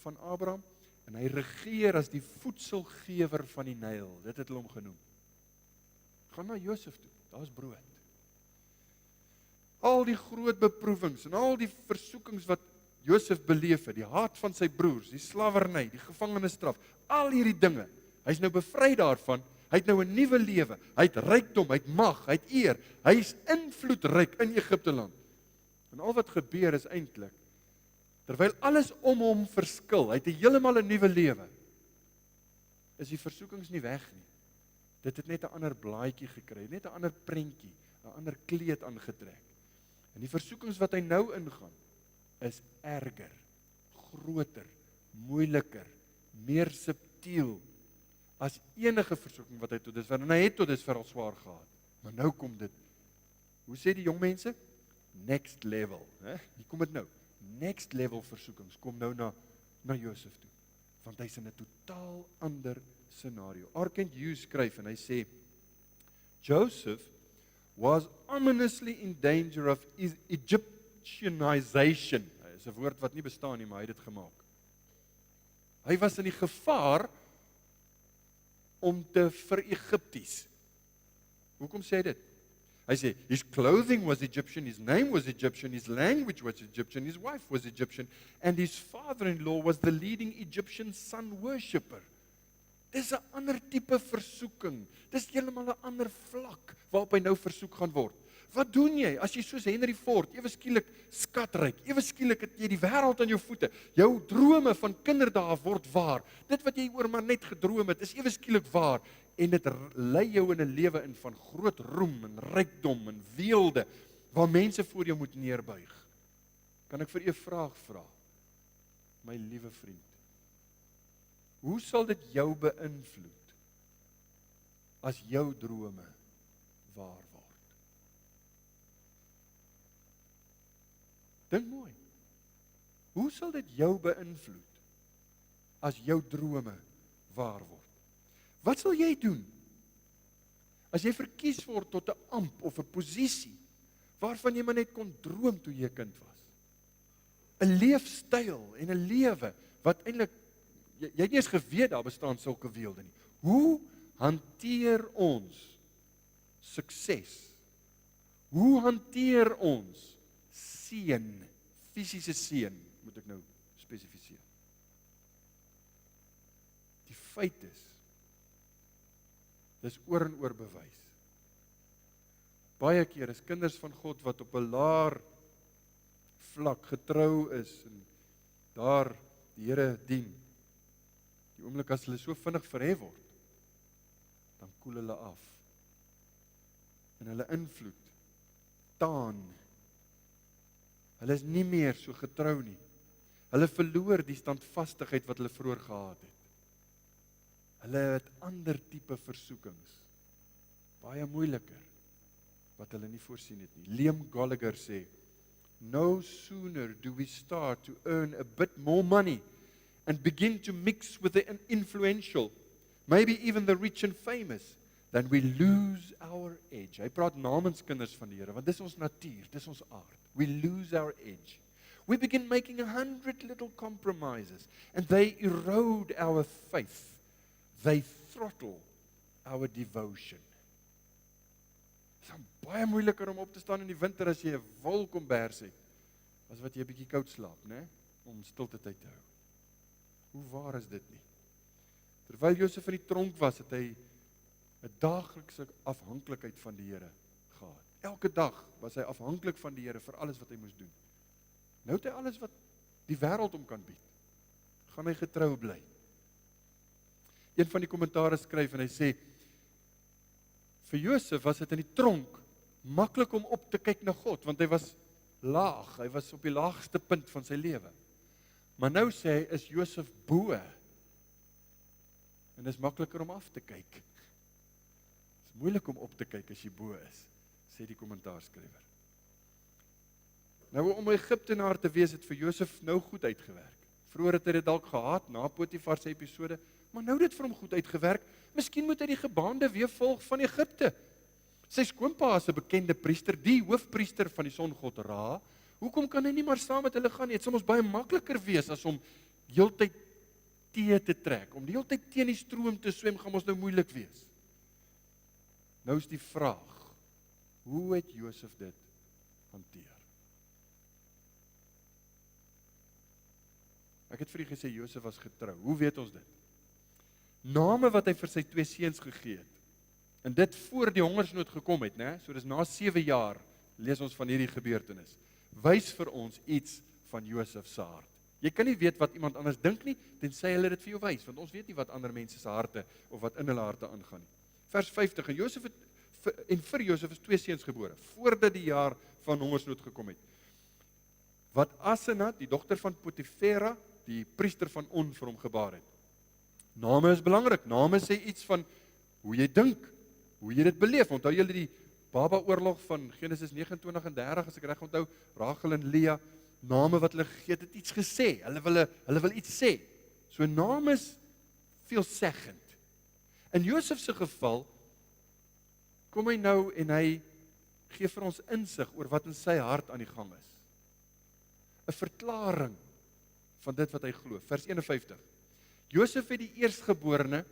van Abraham, en hy regeer as die voedselgewer van die Nyl. Dit het hulle hom genoem. Gaan na Josef toe, daar is brood. Al die groot beproewings en al die versoekings wat Josef beleef het, die haat van sy broers, die slawerny, die gevangenisstraf, al hierdie dinge, hy is nou bevry daarvan, hy het nou 'n nuwe lewe, hy het rykdom, hy het mag, hy het eer, hy is invloedryk in Egipte land. En al wat gebeur is eintlik, terwyl alles om hom verskil, hy het heeltemal 'n nuwe lewe, is die versoekings nie weg nie. Dit het net 'n ander blaadjie gekry, net 'n ander prentjie, 'n ander kleed aangetrek. En die versoekings wat hy nou ingaan, is erger, groter, moeiliker, meer subtiel, as enige versoeking wat hy tot dusver, en hy het tot dusver al swaar gehad. Maar nou kom dit, hoe sê die jong mense? Next level, hier kom dit nou. Next level versoekings kom nou na Josef toe, want hy's in 'n totaal ander scenario. R. Kent Hughes skryf en hy sê, Joseph was ominously in danger of Egyptianization. is 'n woord wat nie bestaan nie, maar hy het dit gemaak. Hy was in die gevaar om te ver-Egipties. Hoekom sê hy dit? Hy sê, his clothing was Egyptian, his name was Egyptian, his language was Egyptian, his wife was Egyptian, and his father-in-law was the leading Egyptian sun worshipper. Dis 'n ander tipe versoeking. Dis heeltemal 'n ander vlak waarop hy nou versoek gaan word. Wat doen jy as jy soos Henry Ford, ewe skielik skatryk, ewe skielik het jy die wêreld aan jou voete, jou drome van kinderdae word waar, dit wat jy oor maar net gedroom het, is ewe skielik waar, en dit lei jou in 'n lewe in van groot roem en rykdom en weelde, waar mense voor jou moet neerbuig. Kan ek vir u 'n vraag vra? My liewe vriend, hoe sal dit jou beïnvloed as jou drome waar word? Dink mooi. Hoe sal dit jou beïnvloed as jou drome waar word? Wat sal jy doen as jy verkies word tot 'n amp of 'n posisie waarvan jy maar net kon droom toe jy 'n kind was? 'n Leefstyl en 'n lewe wat eintlik jy het nie eens geweet daar bestaan sulke weelde nie. Hoe hanteer ons sukses? Hoe hanteer ons seën, fisiese seën, moet ek nou spesifiseer. Die feit is, dis oor en oor bewys. Baie keer is kinders van God wat op 'n laer vlak getrou is en daar die Here dien. Die oomblik as hulle so vinnig verhef word, dan koel hulle af. En hulle invloed taan. Hulle is nie meer so getrou nie. Hulle verloor die standvastigheid wat hulle vroeër gehad het. Hulle het ander tipe versoekings. Baie moeiliker, wat hulle nie voorsien het nie. Liam Gallagher sê, no sooner do we start to earn a bit more money and begin to mix with the influential, maybe even the rich and famous, then we lose our edge. Hy praat namens kinders van die Here, want dis ons natuur, dis ons aard. We lose our edge. We begin making 100 little compromises, and they erode our faith. They throttle our devotion. Dit is baie moeiliker om op te staan in die winter as jy 'n wolkombers het, as wat jy 'n bietjie koud slaap, né? Om stilte tyd te hou. Hoe waar is dit nie? Terwyl Josef in die tronk was, het hy 'n daaglikse afhanklikheid van die Here gehad. Elke dag was hy afhanklik van die Here vir alles wat hy moes doen. Nou het hy alles wat die wêreld hom kan bied. Gaan hy getrou bly. Een van die kommentaare skryf en hy sê, vir Josef was dit in die tronk maklik om op te kyk na God, want hy was laag, hy was op die laagste punt van sy lewe. Maar nou sê hy, is Josef bo, en is makliker om af te kyk. Dit is moeilik om op te kyk as jy bo is, sê die kommentaarskrywer. Nou om Egiptenaar te wees het vir Josef nou goed uitgewerk. Vroeger het hy dit dalk gehaat na Potifar se episode, maar nou het dit vir hom goed uitgewerk. Miskien moet hy die gebaande weef volg van Egipte. Sy skoonpa is 'n bekende priester, die hoofpriester van die songod Ra. Hoekom kan hy nie maar saam met hulle gaan nie? Dit sal ons baie makliker wees as om heeltyd tee te trek. Om die heeltyd teen die stroom te swem, gaan ons nou moeilik wees. Nou is die vraag, hoe het Josef dit hanteer? Ek het vir u gesê, Josef was getrou. Hoe weet ons dit? Name wat hy vir sy 2 seuns gegee het, en dit voor die hongersnood gekom het, né? So dis na 7 jaar, lees ons van hierdie gebeurtenis, wys vir ons iets van Josef se hart. Jy kan nie weet wat iemand anders dink nie, tensy hulle dit vir jou wys, want ons weet nie wat ander mense se harte, of wat in hulle harte aangaan nie. Vers 50, en vir Josef is 2 seuns gebore, voordat die jaar van hongersnood gekom het. Wat Asenat, die dogter van Potifera, die priester van On vir hom gebaar het. Name is belangrik, name sê iets van hoe jy dink, hoe jy dit beleef. Onthou julle die baba-oorlog van Genesis 29 en 30, as ek reg onthou, Rachel en Lea, name wat hulle gegee het iets gesê, hulle wil iets sê. So name is veelzeggend. In Josef se geval, kom hy nou en hy gee vir ons insig oor wat in sy hart aan die gang is. 'n verklaring van dit wat hy glo. Vers 51. Josef het die eerstgeborene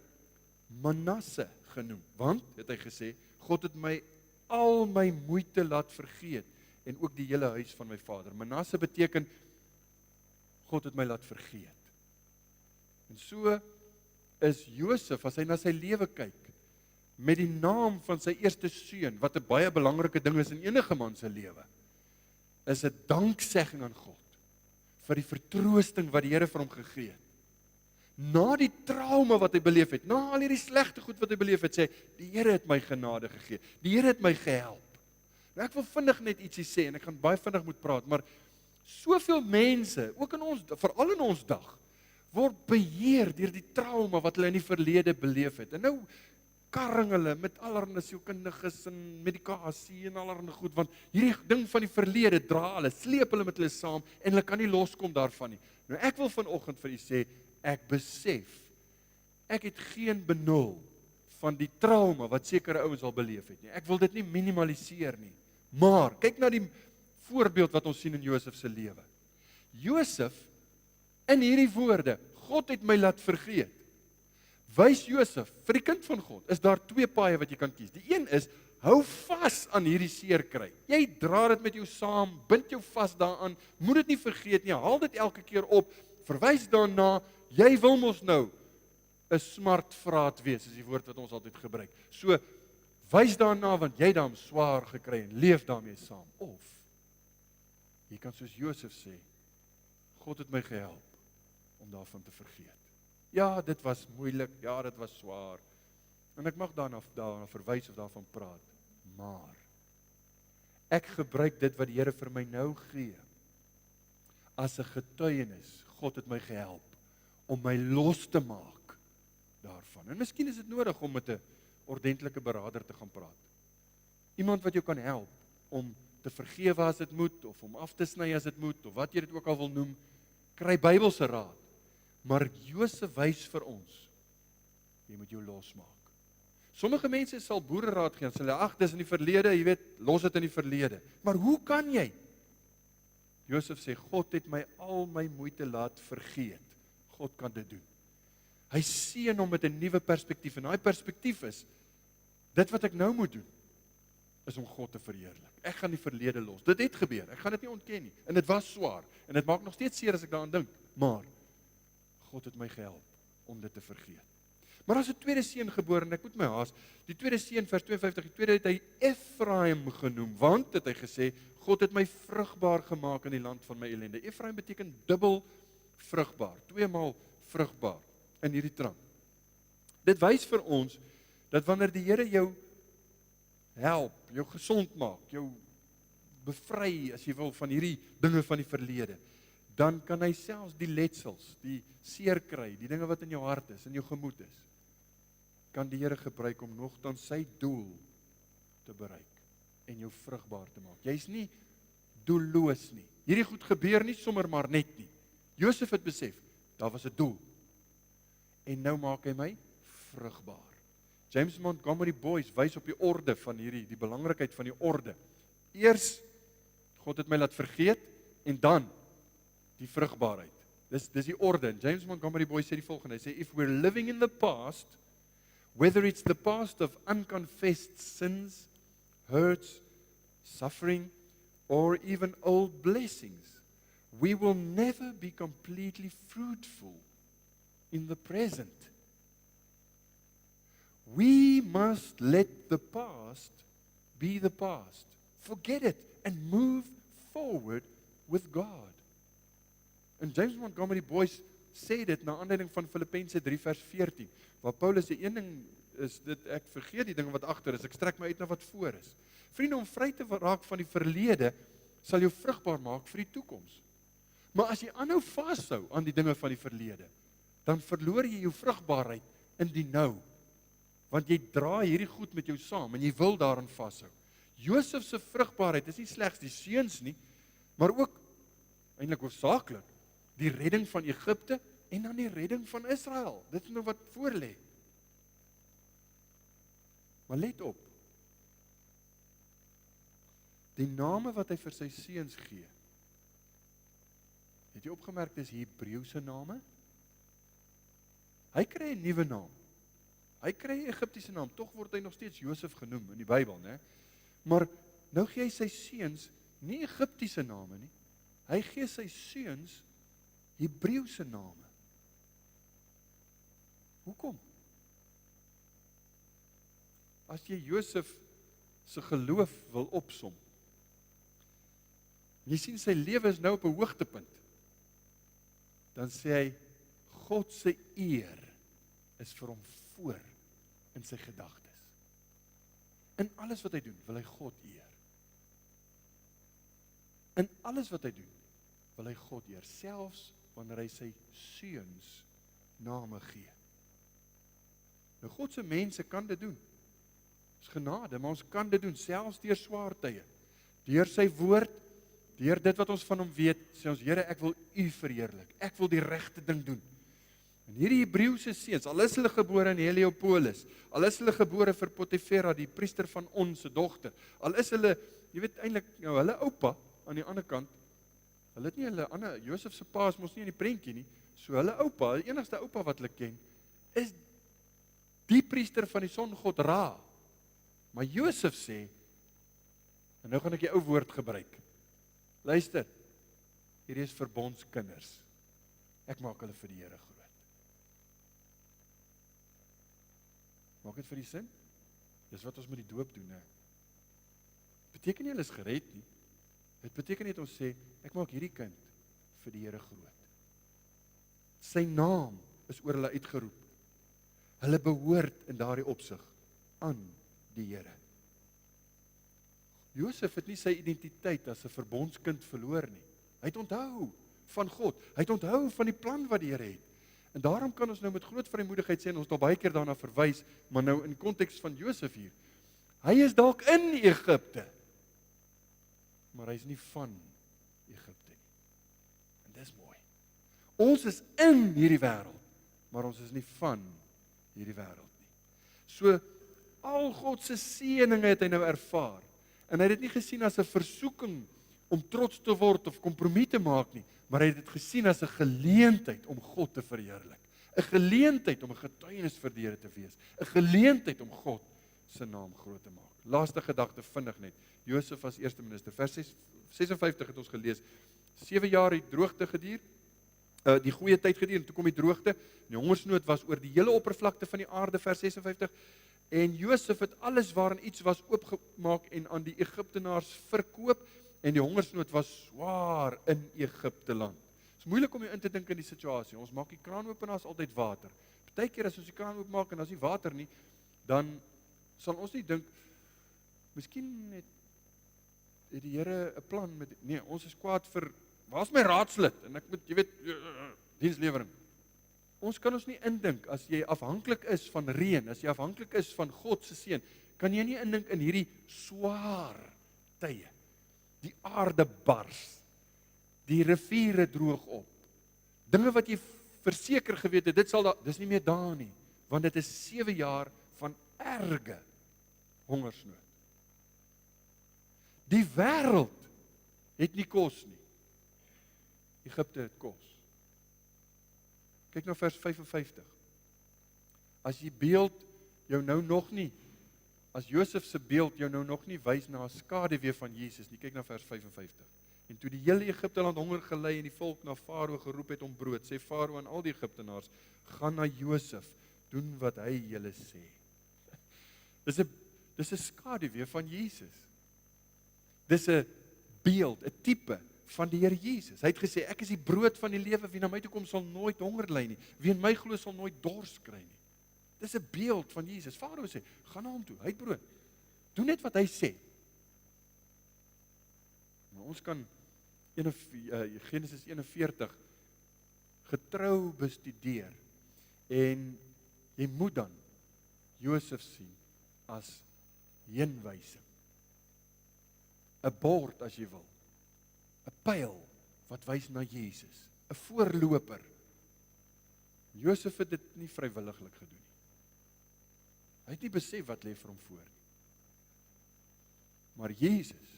Manasse genoem, want, het hy gesê, God het my al my moeite laat vergeet, en ook die hele huis van my vader. Manasse beteken, God het my laat vergeet. En so is Josef, as hy na sy lewe kyk, met die naam van sy eerste seun, wat 'n baie belangrike ding is in enige man se lewe, is 'n danksegging aan God, vir die vertroosting wat die Here vir hom gegee het. Na die trauma wat hy beleef het, na al hierdie slegte goed wat hy beleef het, sê hy, die Here het my genade gegee, die Here het my gehelp. Nou ek wil vinnig net ietsie sê, en ek gaan baie vinnig moet praat, maar soveel mense, ook in ons, veral in ons dag, word beheer deur die trauma wat hulle in die verlede beleef het. En nou karring hulle met allerlei sielkundiges en medikasie en allerlei goed, want hierdie ding van die verlede dra hulle, sleep hulle met hulle saam, en hulle kan nie loskom daarvan nie. Nou ek wil vanoggend vir u sê, ek besef, ek het geen benul van die trauma wat sekere ouens al beleef het nie. Ek wil dit nie minimaliseer nie. Maar, kyk na die voorbeeld wat ons sien in Josef se lewe. Josef, in hierdie woorde, God het my laat vergeet. Wys Josef, vir die kind van God, is daar twee paaie wat jy kan kies. Die een is, hou vas aan hierdie seer kry. Jy dra dit met jou saam, bind jou vas daaraan, moet dit nie vergeet nie, haal dit elke keer op, verwys daarna, jy wil mos nou 'n smartvraat wees, is die woord wat ons altyd gebruik. So, wys daarna, want jy het daarom swaar gekry en leef daarmee saam. Of, jy kan soos Josef sê, God het my gehelp om daarvan te vergeet. Ja, dit was moeilik, ja, dit was swaar, en ek mag daarna verwys of daarvan praat, maar, ek gebruik dit wat die Here vir my nou gee, as 'n getuienis, God het my gehelp, om my los te maak daarvan. En miskien is dit nodig om met 'n ordentlike beraader te gaan praat. Iemand wat jou kan help om te vergewe as dit moet, of om af te sny as dit moet, of wat jy dit ook al wil noem, kry Bybelse raad. Maar Josef wys vir ons, jy moet jou losmaak. Sommige mense sal boereraad gee, en sê, ag, dis in die verlede, jy weet, los dit in die verlede. Maar hoe kan jy? Josef sê, God het my al my moeite laat vergeet. God kan dit doen. Hy seën hom met 'n nuwe perspektief, en daai perspektief is, dit wat ek nou moet doen, is om God te verheerlik. Ek gaan die verlede los. Dit het gebeur, ek gaan dit nie ontken nie. En dit was swaar, en dit maak nog steeds seer as ek daaraan dink. Maar, God het my gehelp om dit te vergeet. Maar as 'n tweede seun gebore, en ek moet my haas, die tweede seun, vers 52, die tweede het hy Efraim genoem, want, het hy gesê, God het my vrugbaar gemaak in die land van my ellende. Efraim beteken dubbel vrugbaar, 2 maal vrugbaar in hierdie tram. Dit wys vir ons, dat wanneer die Here jou help, jou gesond maak, jou bevry, as jy wil, van hierdie dinge van die verlede, dan kan hy selfs die letsels, die seer kry, die dinge wat in jou hart is, in jou gemoed is, kan die Here gebruik om nogtans sy doel te bereik, en jou vrugbaar te maak. Jy's nie doelloos nie. Hierdie goed gebeur nie sommer maar net nie. Josef het besef, daar was 'n doel. En nou maak hy my vrugbaar. James Montgomery Boyce wys op die orde van die belangrikheid van die orde. Eers, God het my laat vergeet, en dan die vrugbaarheid. Dis die orde. En James Montgomery Boyce sê die volgende, hy sê, if we're living in the past, whether it's the past of unconfessed sins, hurts, suffering, or even old blessings, we will never be completely fruitful in the present. We must let the past be the past. Forget it and move forward with God. En James Montgomery Boyce sê dit na aanleiding van Filippense 3 vers 14, waar Paulus sê, een ding is dit, ek vergeet die dinge wat agter is, ek strek my uit na wat voor is. Vriende, om vry te raak van die verlede, sal jou vrugbaar maak vir die toekoms. Maar as jy aanhou vashou aan die dinge van die verlede, dan verloor jy jou vrugbaarheid in die nou. Want jy dra hierdie goed met jou saam, en jy wil daarin vashou. Josef se vrugbaarheid is nie slegs die seuns nie, maar ook, eintlik hoofsaaklik, die redding van Egipte, en dan die redding van Israel. Dit is nou wat voor lê. Maar let op, die name wat hy vir sy seuns gee, Het jy opgemerk, dis Hebreëse name? Hy kry 'n nuwe naam. Hy kry 'n Egiptiese naam, tog word hy nog steeds Josef genoem in die Bybel, né? Maar nou gee hy sy seuns nie Egiptiese name nie. Hy gee sy seuns Hebreëse name. Hoekom? As jy Josef se geloof wil opsom, jy sien sy lewe is nou op 'n hoogtepunt, dan sê hy, God se eer is vir hom voor in sy gedagtes. In alles wat hy doen, wil hy God eer. In alles wat hy doen, wil hy God eer, selfs wanneer hy sy seuns name gee. Nou God se mense kan dit doen. Dis genade, maar ons kan dit doen, selfs deur swaar tye. Deur sy woord, deur dit wat ons van hom weet, sê ons, Here, ek wil U verheerlik. Ek wil die regte ding doen. En hierdie Hebreëse seuns, al is hulle gebore in Heliopolis, al is hulle gebore vir Potifera, die priester van On se dogter, al is hulle, jy weet eintlik, nou hulle oupa aan die ander kant, hulle het nie hulle ander, Josef se pa is mos nie in die prentjie nie, so hulle oupa, die enigste oupa wat hulle ken, is die priester van die songod Ra. Maar Josef sê, en nou gaan ek die ou woord gebruik, luister, hierdie is verbondskinders, ek maak hulle vir die Here groot. Maak dit vir die sin? Dis wat ons met die doop doen, hè. Beteken nie hulle is gered nie. Dit beteken net ons sê, ek maak hierdie kind vir die Here groot. Sy naam is oor hulle uitgeroep. Hulle behoort in daardie opsig aan die Here. Josef het nie sy identiteit as 'n verbondskind verloor nie. Hy het onthou van God. Hy het onthou van die plan wat die Here het. En daarom kan ons nou met groot vrymoedigheid sê, en ons het al baie keer daarna verwys, maar nou in konteks van Josef hier, hy is dalk in Egipte, maar hy is nie van Egipte nie. En dis mooi. Ons is in hierdie wêreld, maar ons is nie van hierdie wêreld nie. So, al God se seëninge het hy nou ervaar, en hy het dit nie gesien as 'n versoeking om trots te word of kompromie te maak nie, maar hy het dit gesien as 'n geleentheid om God te verheerlik. 'n Geleentheid om 'n getuienis vir die Here te wees. 'n Geleentheid om God se naam groot te maak. Laaste gedagte vinnig net. Josef as eerste minister. Vers 56 het ons gelees. 7 jaar het droogte geduur. Die goeie tyd geduur en toe kom die droogte. Die hongersnood was oor die hele oppervlakte van die aarde, vers 56. En Josef het alles waarin iets was oopgemaak en aan die Egiptenaars verkoop. En die hongersnood was swaar in Egipte land. Het is moeilik om jou in te dink in die situasie. Ons maak die kraan oop en daar is altyd water. Partykeer as ons die kraan oopmaak en daar is nie water nie, dan sal ons nie dink, miskien het die Here 'n plan met, nee, ons is kwaad vir, waar is my raadslid? En ek moet, jy weet, dienslewering. Ons kan ons nie indink, as jy afhanklik is van reën, as jy afhanklik is van God se seën, kan jy nie indink in hierdie swaar tye. Die aarde bars, die riviere droog op, dinge wat jy verseker geweet het, dis nie meer daar nie, want dit is 7 jaar van erge hongersnood. Die wêreld het nie kos nie. Egipte het kos. Kyk nou vers 55. As die beeld jou nou nog nie, as Josef se beeld jou nou nog nie wys na 'n skaduwee van Jesus nie, kyk na vers 55. En toe die hele Egipteland honger gelei en die volk na Farao geroep het om brood, sê Farao aan al die Egiptenaars, gaan na Josef, doen wat hy julle sê. Dis 'n skaduwee van Jesus. Dis 'n beeld, 'n tipe van die Here Jesus. Hy het gesê, ek is die brood van die lewe, wie na my toe kom sal nooit honger ly nie, wie in my glo sal nooit dors kry nie. Dis 'n beeld van Jesus. Farao sê, gaan na hom toe, hy het brood. Doen net wat hy sê. Maar ons kan Genesis 41 getrou bestudeer en jy moet dan Josef sien as heenwysing. 'n bord as jy wil. 'n pyl wat wys na Jesus. 'n voorloper. Josef het dit nie vrywilliglik gedoen nie. Hy het nie besef wat lê vir hom voor nie. Maar Jesus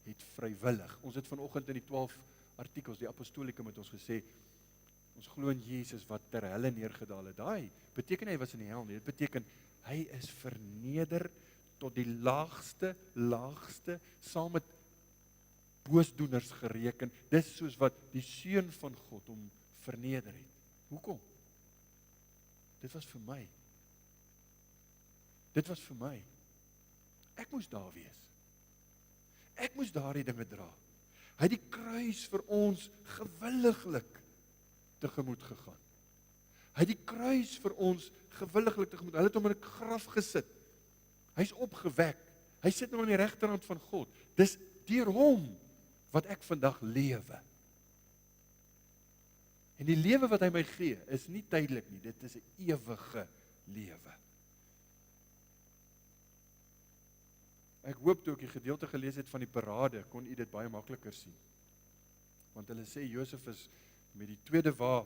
het vrywillig. Ons het vanoggend in die 12 artikels, die apostolikum het ons gesê, ons glo in Jesus wat ter helle neergedaal het. Daai beteken hy was in die hel nie. Dit beteken hy is verneder tot die laagste, saam met boosdoeners gereken. Dis soos wat die Seun van God hom verneder het. Hoekom? Dit was vir my. Dit was vir my. Ek moes daar wees. Ek moes daardie dinge dra. Hy het die kruis vir ons gewilliglik tegemoet gegaan. Hy het die kruis vir ons gewilliglik tegemoet. Hulle het hom in 'n graf gesit. Hy's opgewek. Hy sit nou aan die regterhand van God. Dis deur hom wat ek vandag lewe. En die lewe wat hy my gee, is nie tydelik nie. Dit is 'n ewige lewe. Ek hoop toe ek die gedeelte gelees het van die parade, kon u dit baie makliker sien. Want hulle sê Josef is met die tweede wa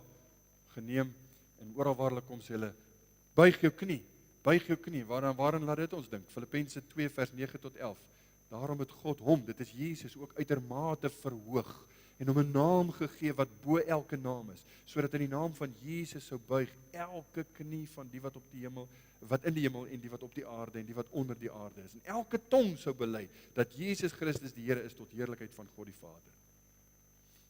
geneem en oral waar hulle kom sê hulle, buig jou knie, waarin laat dit ons dink? Filippense 2 vers 9 tot 11. Daarom het God hom, dit is Jesus, ook uitermate verhoog en hom 'n naam gegee wat bo elke naam is, sodat in die naam van Jesus sou buig elke knie van die wat op die hemel, wat in die hemel en die wat op die aarde en die wat onder die aarde is. En elke tong sou bely dat Jesus Christus die Here is tot heerlikheid van God die Vader.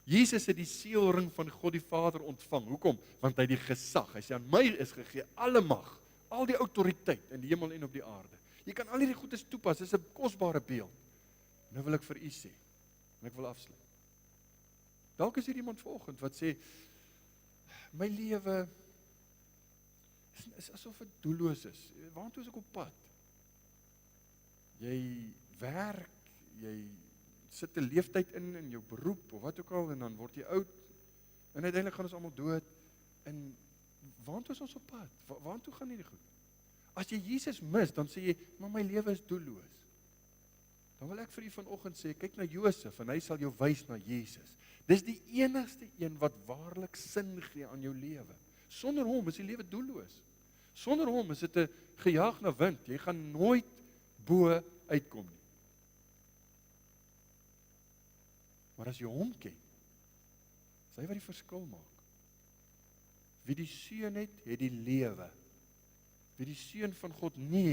Jesus het die seelring van God die Vader ontvang. Hoekom? Want hy die gesag, hy sê aan my is gegee alle mag, al die autoriteit in die hemel en op die aarde. Jy kan al hierdie goedes toepas, dis 'n kosbare beeld. Nou wil ek vir u sê, en ek wil afsluit. Dalk is hier iemand vanoggend wat sê, my lewe is asof dit doelloos is. Waartoe is ek op pad? Jy werk, jy sit 'n leeftyd in jou beroep, of wat ook al, en dan word jy oud, en uiteindelik gaan ons almal dood, en waartoe is ons op pad? Waartoe gaan hierdie goed? As jy Jesus mis, dan sê jy, maar my lewe is doelloos. Dan wil ek vir u vanoggend sê, kyk na Josef, en hy sal jou wys na Jesus. Dis die enigste een wat waarlik sin gee aan jou lewe. Sonder hom is die lewe doelloos. Sonder hom is dit 'n gejaag na wind. Jy gaan nooit bo uitkom nie. Maar as jy hom ken, is hy wat die verskil maak. Wie die Seun het die lewe. Wie die Seun van God nie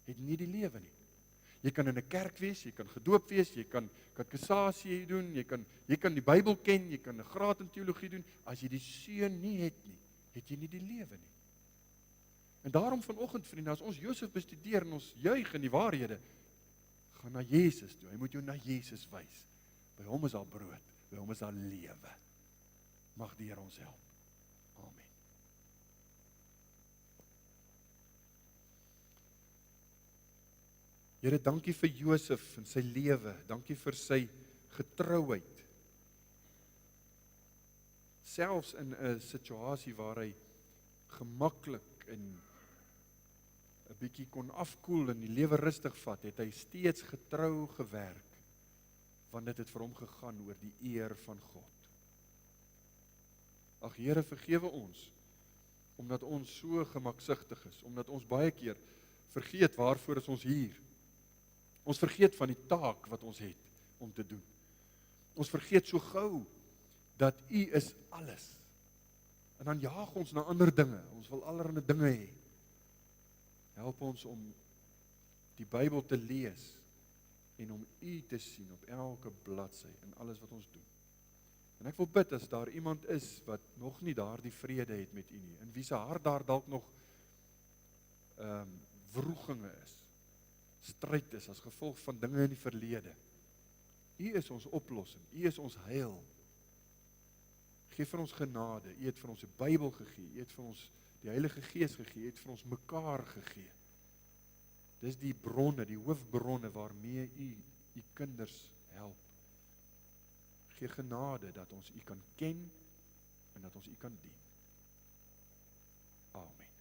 het nie die lewe nie. Jy kan in 'n kerk wees, jy kan gedoop wees, jy kan kateksasie doen, jy kan die Bybel ken, jy kan 'n graad in teologie doen. As jy die Seun nie het jy nie die lewe nie. En daarom vanoggend, vriende, as ons Josef bestudeer en ons juig in die waarhede, gaan na Jesus toe. Hy moet jou na Jesus wys. By hom is daar brood, by hom is daar lewe. Mag die Here ons help. Amen. Here, dankie vir Josef en sy lewe. Dankie vir sy getrouheid. Selfs in 'n situasie waar hy gemaklik en 'n bietjie kon afkoel en die lewe rustig vat, het hy steeds getrou gewerk, want dit het vir hom gegaan oor die eer van God. Ag Here, vergewe ons, omdat ons so gemaksigtig is, omdat ons baie keer vergeet waarvoor is ons hier. Ons vergeet van die taak wat ons het om te doen. Ons vergeet so gou dat U is alles. En dan jaag ons na ander dinge. Ons wil allerlei dinge hê. Help ons om die Bybel te lees en om U te sien op elke bladsy in alles wat ons doen. En ek wil bid as daar iemand is wat nog nie daardie vrede het met U nie, in wie se hart daar dalk nog wroeginge is, stryd is as gevolg van dinge in die verlede. U is ons oplossing, U is ons heil. Geef vir ons genade, U het vir ons 'n Bybel gegee, U het vir ons die Heilige Gees gegee, U het vir ons mekaar gegee. Dis die bronne, die hoofbronne waarmee U kinders help. Gee genade dat ons U kan ken en dat ons U kan dien. Amen.